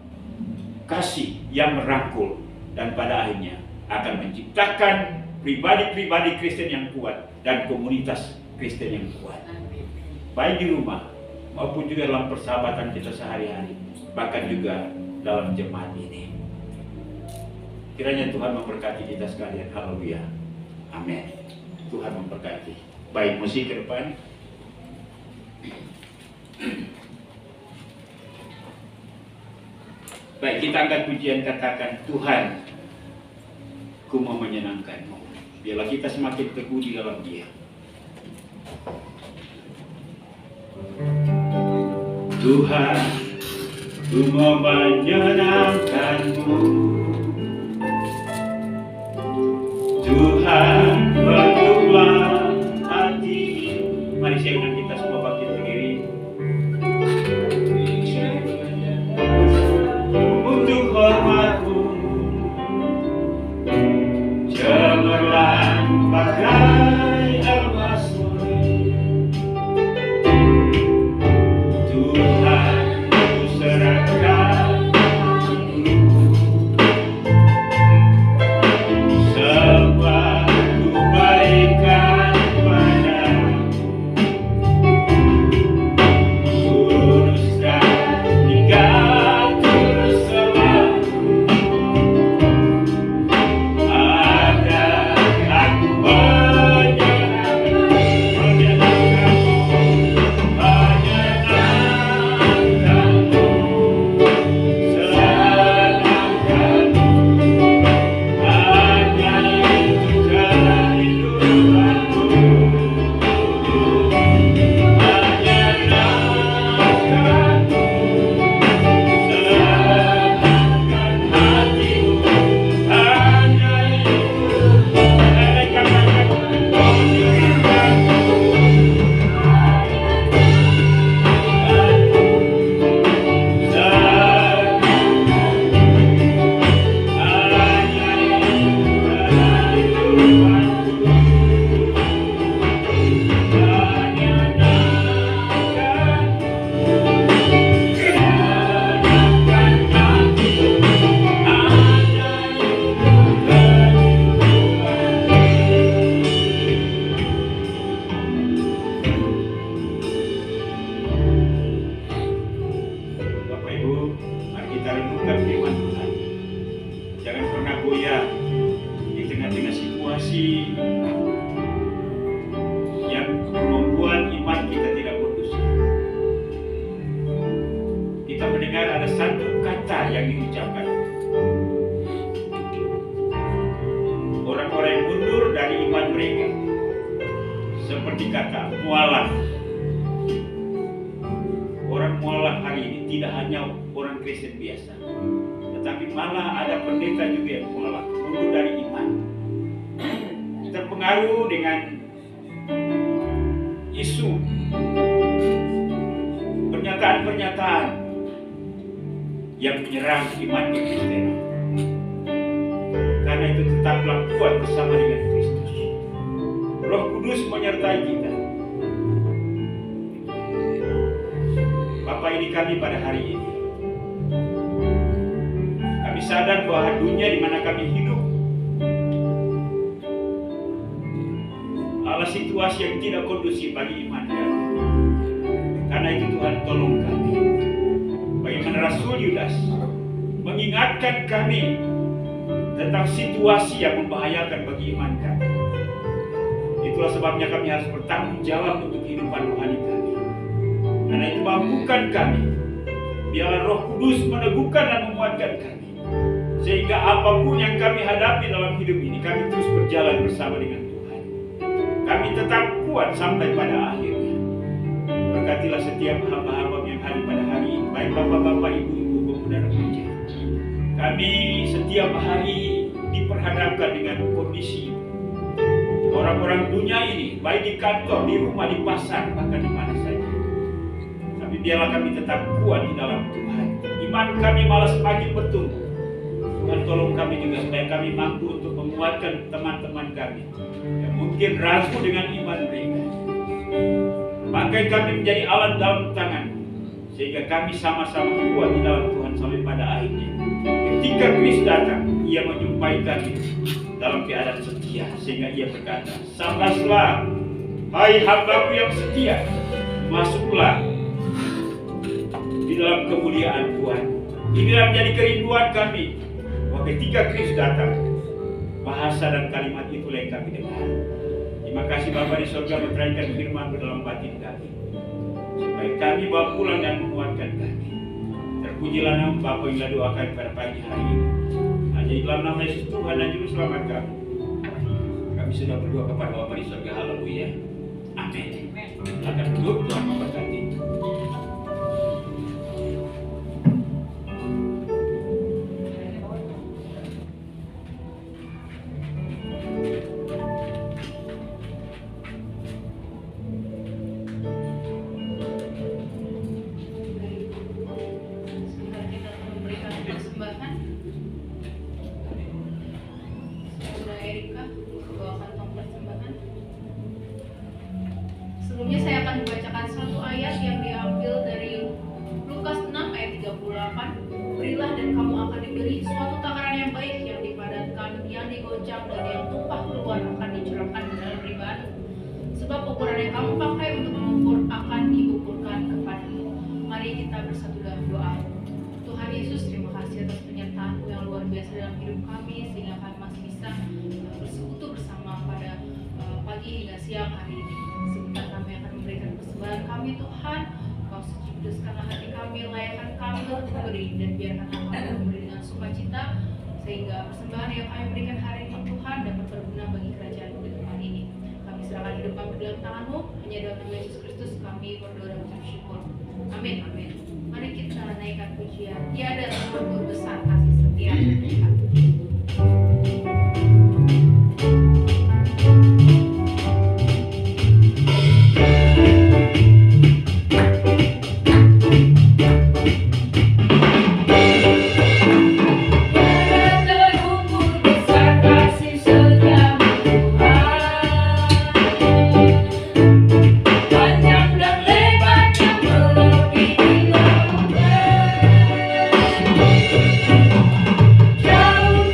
kasih yang merangkul, dan pada akhirnya akan menciptakan pribadi-pribadi Kristen yang kuat dan komunitas Kristen yang kuat. Baik di rumah maupun juga dalam persahabatan kita sehari-hari, bahkan juga dalam jemaat ini. Kiranya Tuhan memberkati kita sekalian. Haleluya. Amin. Tuhan memberkati. Baik, musik ke depan. Baik, kita angkat pujian, katakan, Tuhan, ku mau menyenangkan-Mu. Biarlah kita semakin teguh di dalam Dia. Tuhan, ku mau menyenangkan-Mu. Tuhan, bentuklah hati. Mari saya undang kita semua bangkit berdiri. Untuk hormat-Mu, cemerlang bagai emas murni. Tuhan, ku serahkan semua ku berikan padamu. Kudus dan hingga terus selalu. Agar aku seperti kata mualaf. Orang mualaf hari ini tidak hanya orang Kristen biasa, tetapi malah ada pendeta juga yang mualaf, mundur dari iman, terpengaruh dengan isu, pernyataan-pernyataan yang menyerang iman Kristen. Karena itu tetaplah kuat bersama dengan Kristus. Roh Kudus menyertai kita. Bapak ini bagi kami pada hari ini. Kami sadar bahwa dunia di mana kami hidup adalah situasi yang tidak kondusif bagi iman kami. Karena itu Tuhan, tolong kami. Bagaimana Rasul Yudas mengingatkan kami tentang situasi yang membahayakan bagi iman kami. Itulah sebabnya kami harus bertanggung jawab untuk kehidupan rohani kami. Karena itu mampukan kami. Biarlah Roh Kudus meneguhkan dan menguatkan kami. Sehingga apapun yang kami hadapi dalam hidup ini, kami terus berjalan bersama dengan Tuhan. Kami tetap kuat sampai pada akhirnya. Berkatilah setiap hamba-hamba yang hadir pada hari ini, baik bapak-bapak, ibu-ibu, pemuda remaja. Kami setiap hari diperhadapkan dengan kondisi orang-orang dunia ini, baik di kantor, di rumah, di pasar, bahkan di mana saja. Tapi biarlah kami tetap kuat di dalam Tuhan. Iman kami malah semakin bertumbuh. Tuhan, tolong kami juga supaya kami mampu untuk menguatkan teman-teman kami yang mungkin ragu dengan iman mereka. Pakai kami menjadi alat dalam tangan, sehingga kami sama-sama kuat di dalam Tuhan sampai pada akhirnya. Ketika Kristus datang, Ia menjumpai kami dalam keadaan setia, sehingga Ia berkata, "Sabaslah, hai hambaku yang setia, masuklah di dalam kemuliaan Tuhan." Inilah menjadi kerinduan kami, bahwa ketika Kristus datang, bahasa dan kalimat itulah yang kami dengar. Terima kasih Bapa di surga, menerangkan firman ke dalam batin kami, supaya kami bawa pulang dan menguatkan kami. Terpujilah nama Bapa yang telah doakan pada pagi hari ini. Hanya di dalam nama Yesus Tuhan dan Juru Selamat kami. Kami sudah berdoa kepada Bapa di surga. Haleluya. Amin. Silakan duduk, Tuhan memberkati. Sebelumnya saya akan membacakan satu ayat yang diambil dari Lukas 6 ayat 38. Berilah dan kamu akan diberi, suatu takaran yang baik, yang dipadatkan, yang digoncang, dan yang tumpah keluar akan dicurahkan ke dalam ribamu. Sebab ukuran yang kamu pakai untuk mengukur akan diukurkan kepadamu. Mari kita bersatu dalam doa. Tuhan Yesus, terima kasih atas penyertaan-Mu yang luar biasa dalam hidup kami, sehingga kami masih bisa bersekutu bersama pada pagi hingga siang hari ini. Sebentar kami akan memberikan persembahan kami, Tuhan. Kau suci kuduskanlah hati kami, layakkan kami untuk memberi, dan biarkanlah kami memberi dengan sukacita, sehingga persembahan yang kami berikan hari ini, Tuhan, dapat berguna bagi kerajaan di tempat ini. Kami serahkan hidup kami dalam tangan-Mu. Hanya dalam nama Yesus Kristus kami berdoa dan mengucap syukur. Amin. Amin. Mari kita naikkan pujian. Dia adalah Guru besar kasih setia Tuhan. Jauh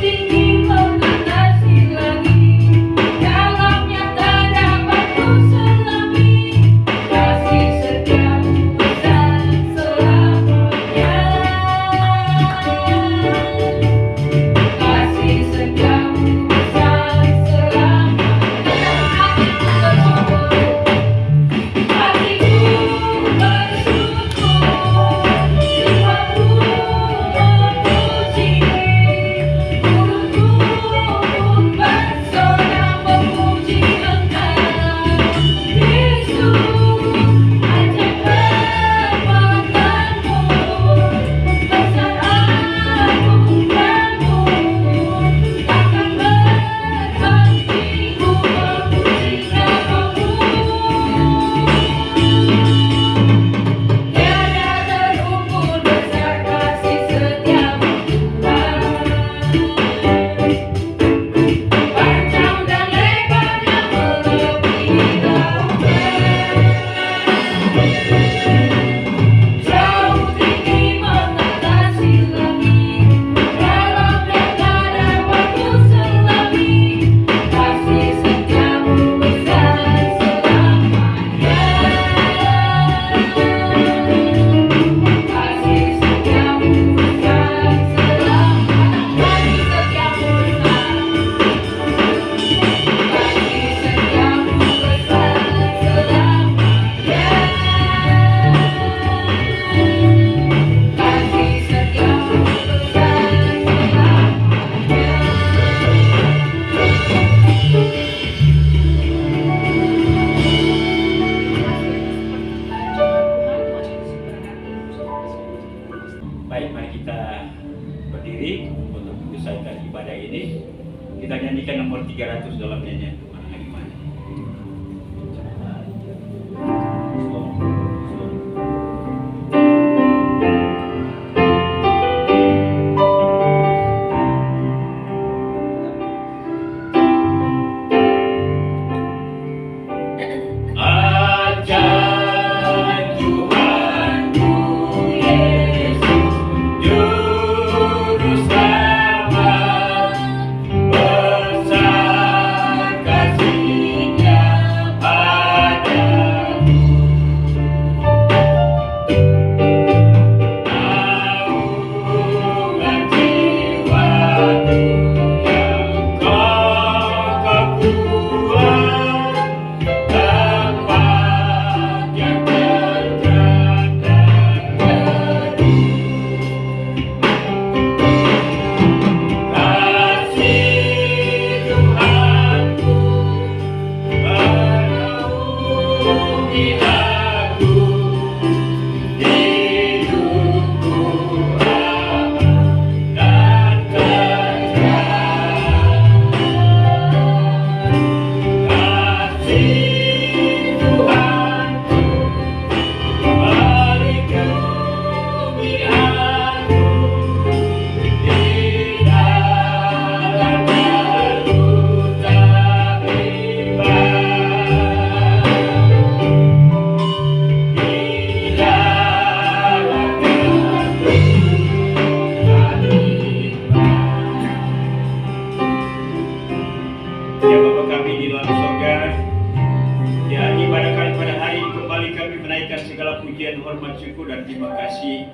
segala pujian, hormat, syukur, dan terima kasih.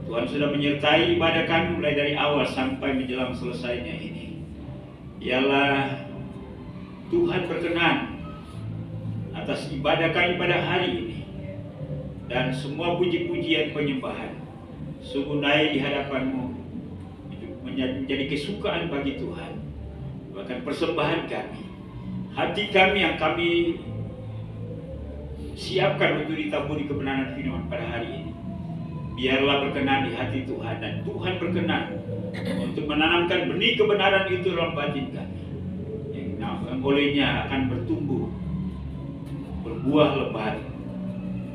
Tuhan sudah menyertai ibadah kami mulai dari awal sampai menjelang selesainya ini. Ialah Tuhan berkenan atas ibadah kami pada hari ini. Dan semua puji-pujian penyembahan sungguh naik di hadapan-Mu, menjadi kesukaan bagi Tuhan. Bahkan persembahan kami, hati kami yang kami siapkan untuk ditaburi kebenaran firman pada hari ini, biarlah berkenan di hati Tuhan, dan Tuhan berkenan untuk menanamkan benih kebenaran itu dalam batin kami, yang olehnya akan bertumbuh, berbuah lebat.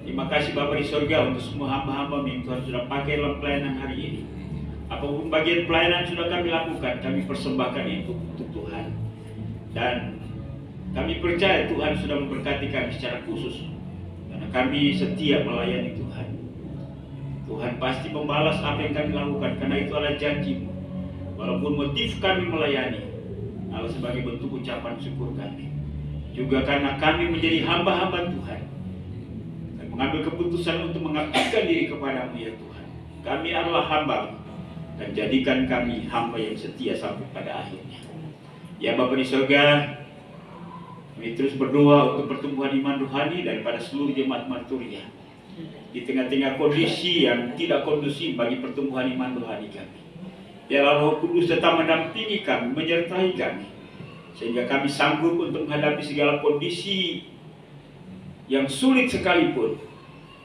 Terima kasih Bapa di surga untuk semua hamba-hamba yang Tuhan sudah pakai dalam pelayanan hari ini. Apapun bagian pelayanan sudah kami lakukan, kami persembahkan itu untuk Tuhan. Dan kami percaya Tuhan sudah memberkati kami secara khusus, karena kami setia melayani Tuhan. Tuhan pasti membalas apa yang kami lakukan, karena itu adalah janji-Mu. Walaupun motif kami melayani adalah sebagai bentuk ucapan syukur kami, juga karena kami menjadi hamba-hamba Tuhan dan mengambil keputusan untuk mengabdikan diri kepada-Mu ya Tuhan. Kami adalah hamba, dan jadikan kami hamba yang setia sampai pada akhirnya. Ya Bapa di surga, kami terus berdoa untuk pertumbuhan iman rohani daripada seluruh jemaat Marturia di tengah-tengah kondisi yang tidak kondusif bagi pertumbuhan iman rohani kami. Biarlah Roh Kudus tetap mendampingi kami, menyertai kami, sehingga kami sanggup untuk menghadapi segala kondisi yang sulit sekalipun.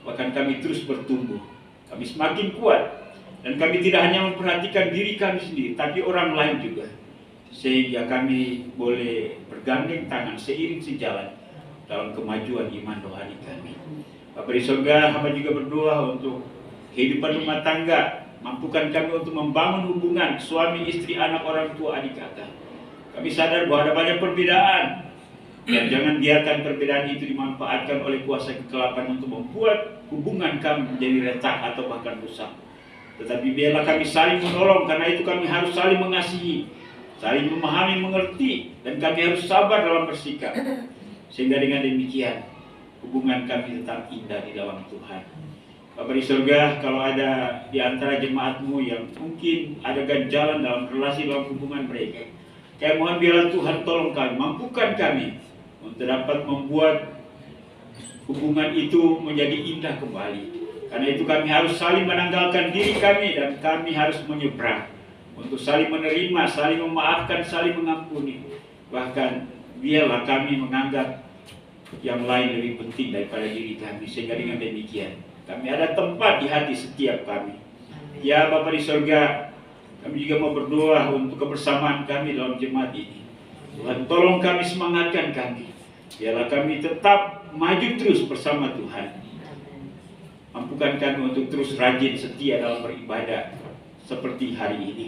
Bahkan kami terus bertumbuh, kami semakin kuat, dan kami tidak hanya memperhatikan diri kami sendiri, tapi orang lain juga, sehingga kami boleh bergandeng tangan seiring sejalan dalam kemajuan iman rohani kami. Bapa di surga, hamba juga berdoa untuk kehidupan rumah tangga. Mampukan kami untuk membangun hubungan suami, istri, anak, orang tua, adik, kakak. Kami sadar bahwa ada banyak perbedaan, dan jangan biarkan perbedaan itu dimanfaatkan oleh kuasa kegelapan untuk membuat hubungan kami menjadi retak atau bahkan rusak. Tetapi biarlah kami saling menolong, karena itu kami harus saling mengasihi, saling memahami, mengerti, dan kami harus sabar dalam bersikap. Sehingga dengan demikian hubungan kami tetap indah di dalam Tuhan. Bapa di surga, kalau ada di antara jemaat-Mu yang mungkin ada ganjalan dalam relasi dalam hubungan mereka, kami mohon biarlah Tuhan tolong kami, mampukan kami untuk dapat membuat hubungan itu menjadi indah kembali. Karena itu kami harus saling menanggalkan diri kami, dan kami harus menyeberang untuk saling menerima, saling memaafkan, saling mengampuni. Bahkan biarlah kami menganggap yang lain lebih penting daripada diri kami, sehingga dengan demikian kami ada tempat di hati setiap kami. Ya Bapa di surga, kami juga mau berdoa untuk kebersamaan kami dalam jemaat ini. Tuhan tolong kami, semangatkan kami, biarlah kami tetap maju terus bersama Tuhan. Mampukan kami untuk terus rajin setia dalam beribadah seperti hari ini.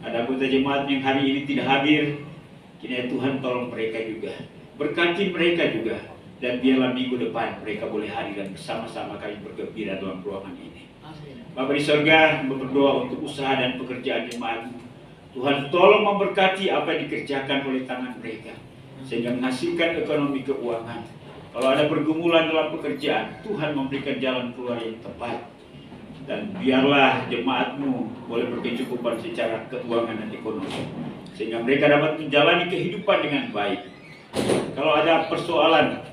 Ada anggota jemaat yang hari ini tidak hadir, kiranya Tuhan tolong mereka juga, berkati mereka juga, dan biarlah minggu depan mereka boleh hadir dan bersama-sama kami bergembira dalam ruangan ini. Bapa di surga, berdoa untuk usaha dan pekerjaan jemaat. Tuhan tolong memberkati apa yang dikerjakan oleh tangan mereka, sehingga menghasilkan ekonomi keuangan. Kalau ada pergumulan dalam pekerjaan, Tuhan memberikan jalan keluar yang tepat. Dan biarlah jemaat-Mu boleh berkecukupan secara keuangan dan ekonomi, sehingga mereka dapat menjalani kehidupan dengan baik. Kalau ada persoalan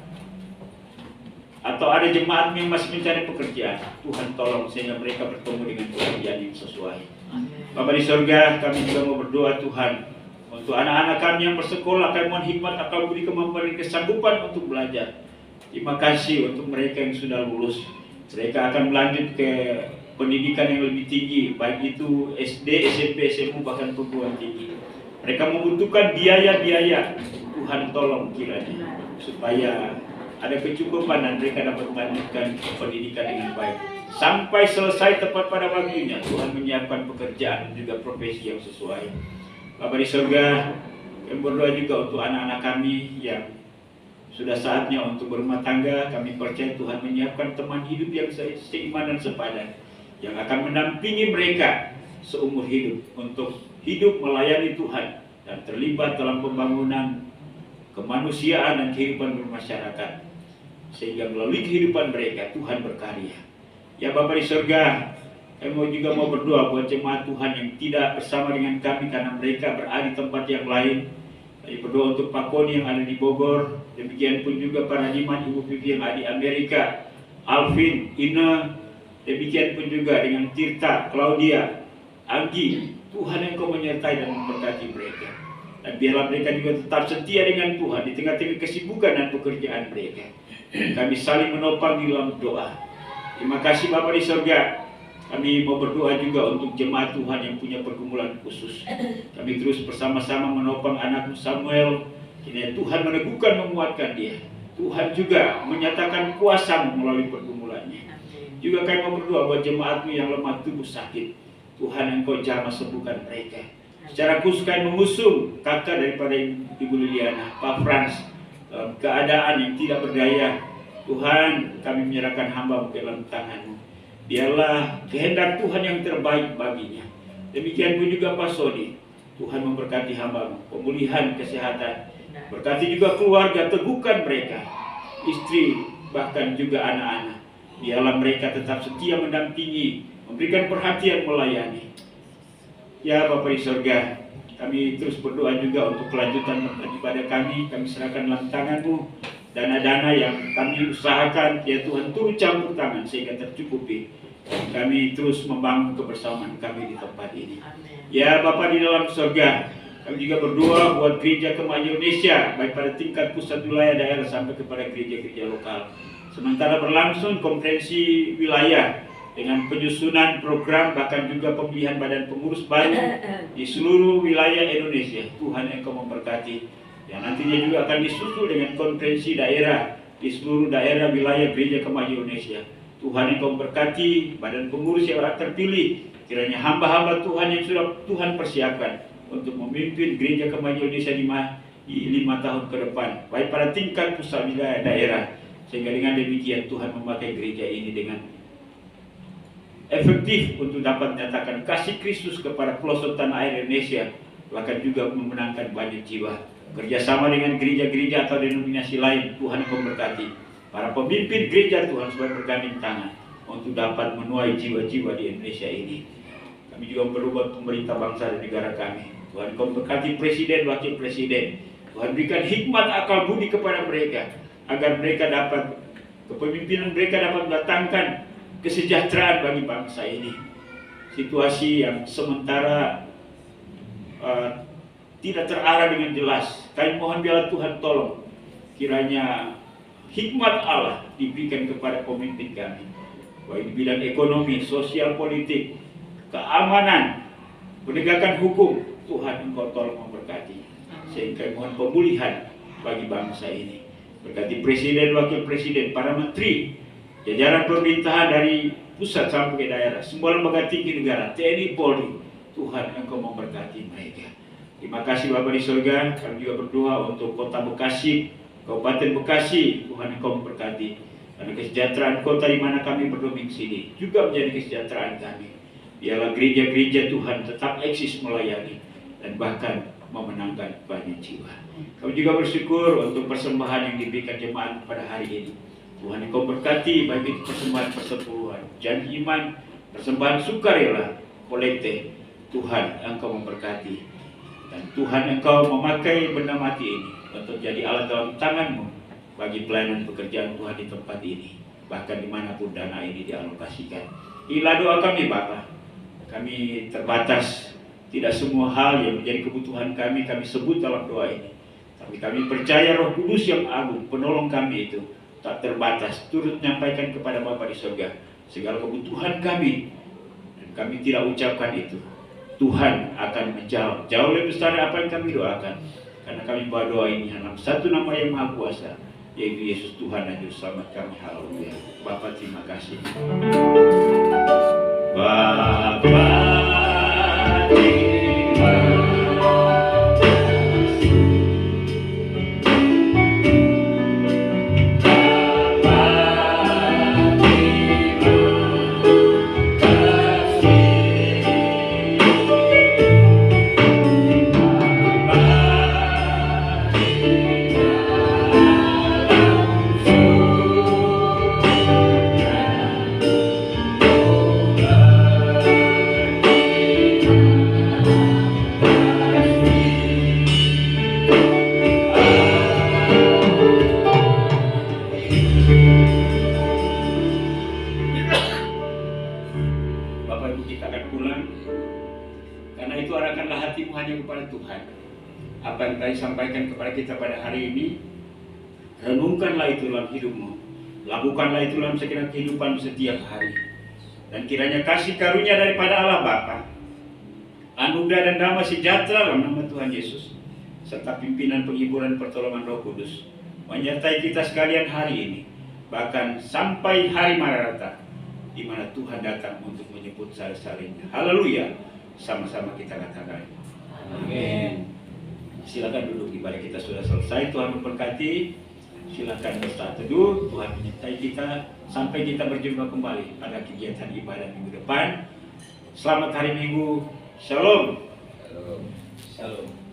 atau ada jemaat yang masih mencari pekerjaan, Tuhan tolong sehingga mereka bertemu dengan pekerjaan yang sesuai. Bapa di surga, kami juga mau berdoa Tuhan untuk anak-anak kami yang bersekolah. Kami mohon hikmat, akal budi, kemampuan, dan kesanggupan untuk belajar. Terima kasih untuk mereka yang sudah lulus. Mereka akan melanjut ke pendidikan yang lebih tinggi, baik itu SD, SMP, SMA, bahkan perguruan tinggi. Mereka membutuhkan biaya-biaya. Tuhan tolong kiranya supaya ada kecukupan dan mereka dapat melanjutkan pendidikan dengan baik sampai selesai tepat pada waktunya. Tuhan menyiapkan pekerjaan dan juga profesi yang sesuai. Bapa di surga, kami berdoa juga untuk anak-anak kami yang sudah saatnya untuk berumah tangga. Kami percaya Tuhan menyiapkan teman hidup yang seiman dan sepadan, yang akan mendampingi mereka seumur hidup untuk hidup melayani Tuhan dan terlibat dalam pembangunan kemanusiaan dan kehidupan bermasyarakat. sehingga melalui kehidupan mereka Tuhan berkarya. Ya Bapa di surga, kami juga mau berdoa buat jemaat Tuhan yang tidak bersama dengan kami karena mereka berada di tempat yang lain. Kami berdoa untuk Pak Koni yang ada di Bogor, demikian pun juga para Diman, Ibu Vivi yang ada di Amerika, Alvin, Ina, demikian pun juga dengan Tirta, Claudia, Anggi. Tuhan yang Kau menyertai dan memberkati mereka. Dan biarlah mereka juga tetap setia dengan Tuhan di tengah-tengah kesibukan dan pekerjaan mereka. Kami saling menopang di dalam doa. Terima kasih Bapa di surga. Kami mau berdoa juga untuk jemaat Tuhan yang punya pergumulan khusus. Kami terus bersama-sama menopang anakmu Samuel. Kiranya Tuhan meneguhkan, menguatkan dia. Tuhan juga menyatakan kuasa-Mu melalui pergumulannya. Juga kami mau berdoa buat jemaatmu yang lemah tubuh sakit. Tuhan Engkau jamah sembuhkan mereka. Secara khusus kami mengusung kakak daripada Ibu Liliana, Pak Frans, dalam keadaan yang tidak berdaya. Tuhan, kami menyerahkan hamba-Mu ke dalam tangan-Mu. Biarlah kehendak Tuhan yang terbaik baginya. Demikian pun juga Pak Sodi. Tuhan memberkati hamba-Mu, pemulihan kesehatan. Berkati juga keluarga, teguhkan mereka, istri, bahkan juga anak-anak. Biarlah mereka tetap setia mendampingi, memberikan perhatian, melayani. Ya Bapa di surga, kami terus berdoa juga untuk kelanjutan ibadah kami. Kami serahkan dalam tangan-Mu. Dana-dana yang kami usahakan, ya Tuhan turut campur tangan sehingga tercukupi. Kami terus membangun kebersamaan kami di tempat ini. Ya Bapa di dalam surga, kami juga berdoa buat gereja Kemajuan Indonesia, baik pada tingkat pusat, wilayah, daerah sampai kepada gereja-gereja lokal. Sementara berlangsung konferensi wilayah dengan penyusunan program, bahkan juga pemilihan badan pengurus baru di seluruh wilayah Indonesia. Tuhan Engkau memberkati. Yang nantinya juga akan disusul dengan konferensi daerah di seluruh daerah wilayah Gereja Kemajuan Indonesia. Tuhan Engkau memberkati badan pengurus yang terpilih. Kiranya hamba-hamba Tuhan yang sudah Tuhan persiapkan untuk memimpin Gereja Kemajuan Indonesia di 5 tahun ke depan, baik pada tingkat pusat, wilayah, daerah. Sehingga dengan demikian Tuhan memakai gereja ini dengan efektif untuk dapat menyatakan kasih Kristus kepada pelosok tanah air Indonesia, bahkan juga memenangkan banyak jiwa. Kerjasama dengan gereja-gereja atau denominasi lain, Tuhan memberkati para pemimpin gereja Tuhan supaya bergandeng tangan untuk dapat menuai jiwa-jiwa di Indonesia ini. Kami juga berubah pemerintah bangsa dan negara kami. Tuhan memberkati presiden, wakil presiden. Tuhan berikan hikmat akal budi kepada mereka agar mereka dapat, kepemimpinan mereka dapat mendatangkan kesejahteraan bagi bangsa ini. Situasi yang sementara tidak terarah dengan jelas. Kami mohon biarlah Tuhan tolong, kiranya hikmat Allah diberikan kepada pemimpin kami, baik di bidang ekonomi, sosial, politik, keamanan, penegakan hukum. Tuhan Engkau tolong memberkati, sehingga mohon pemulihan bagi bangsa ini. Berkati presiden, wakil presiden, para menteri, jajaran pemerintahan dari pusat sampai ke daerah, semua lembaga tinggi negara, TNI, Polri. Tuhan Engkau memberkati mereka. Terima kasih Bapa di surga. Kami juga berdoa untuk kota Bekasi, Kabupaten Bekasi. Tuhan Engkau memberkati. Karena kesejahteraan kota di mana kami berdomisili juga menjadi kesejahteraan kami. Biarlah gereja-gereja Tuhan tetap eksis melayani dan bahkan memenangkan banyak jiwa. Kami juga bersyukur untuk persembahan yang diberikan jemaat pada hari ini. Tuhan Engkau berkati baik itu persembahan persepuluhan, janji iman, persembahan sukarela, kolekte. Tuhan Engkau memberkati. Dan Tuhan Engkau memakai benda mati ini untuk jadi alat dalam tangan-Mu bagi pelayanan pekerjaan Tuhan di tempat ini, bahkan dimanapun dana ini dialokasikan. Inilah doa kami Bapa. Kami terbatas, tidak semua hal yang menjadi kebutuhan kami sebut dalam doa ini. Tapi kami percaya Roh Kudus yang agung, penolong kami itu tak terbatas, turut menyampaikan kepada Bapa di surga segala kebutuhan kami. Dan kami tidak ucapkan itu. Tuhan akan menjawab jauh lebih besar apa yang kami doakan, karena kami berdoa ini dalam satu nama yang maha kuasa, yaitu Yesus Tuhan dan Juru Selamat kami. Haleluya. Bapa terima kasih. Bapa terima kasih. apa yang tadi sampaikan kepada kita pada hari ini, renungkanlah itu dalam hidupmu, lakukanlah itu dalam segenap kehidupan setiap hari. Dan kiranya kasih karunia daripada Allah Bapa, anugerah dan damai sejahtera dalam nama Tuhan Yesus, serta pimpinan penghiburan pertolongan Roh Kudus menyertai kita sekalian hari ini, bahkan sampai hari Maranatha, di mana Tuhan datang untuk menyebut salin-salinnya. Haleluya! Sama-sama kita katakan. Amin. Silakan duduk, ibadah kita sudah selesai. Tuhan memberkati. Silakan bersaat teduh. Tuhan menyertai kita sampai kita berjumpa kembali pada kegiatan ibadah minggu depan. Selamat hari Minggu. Shalom. Shalom. Shalom.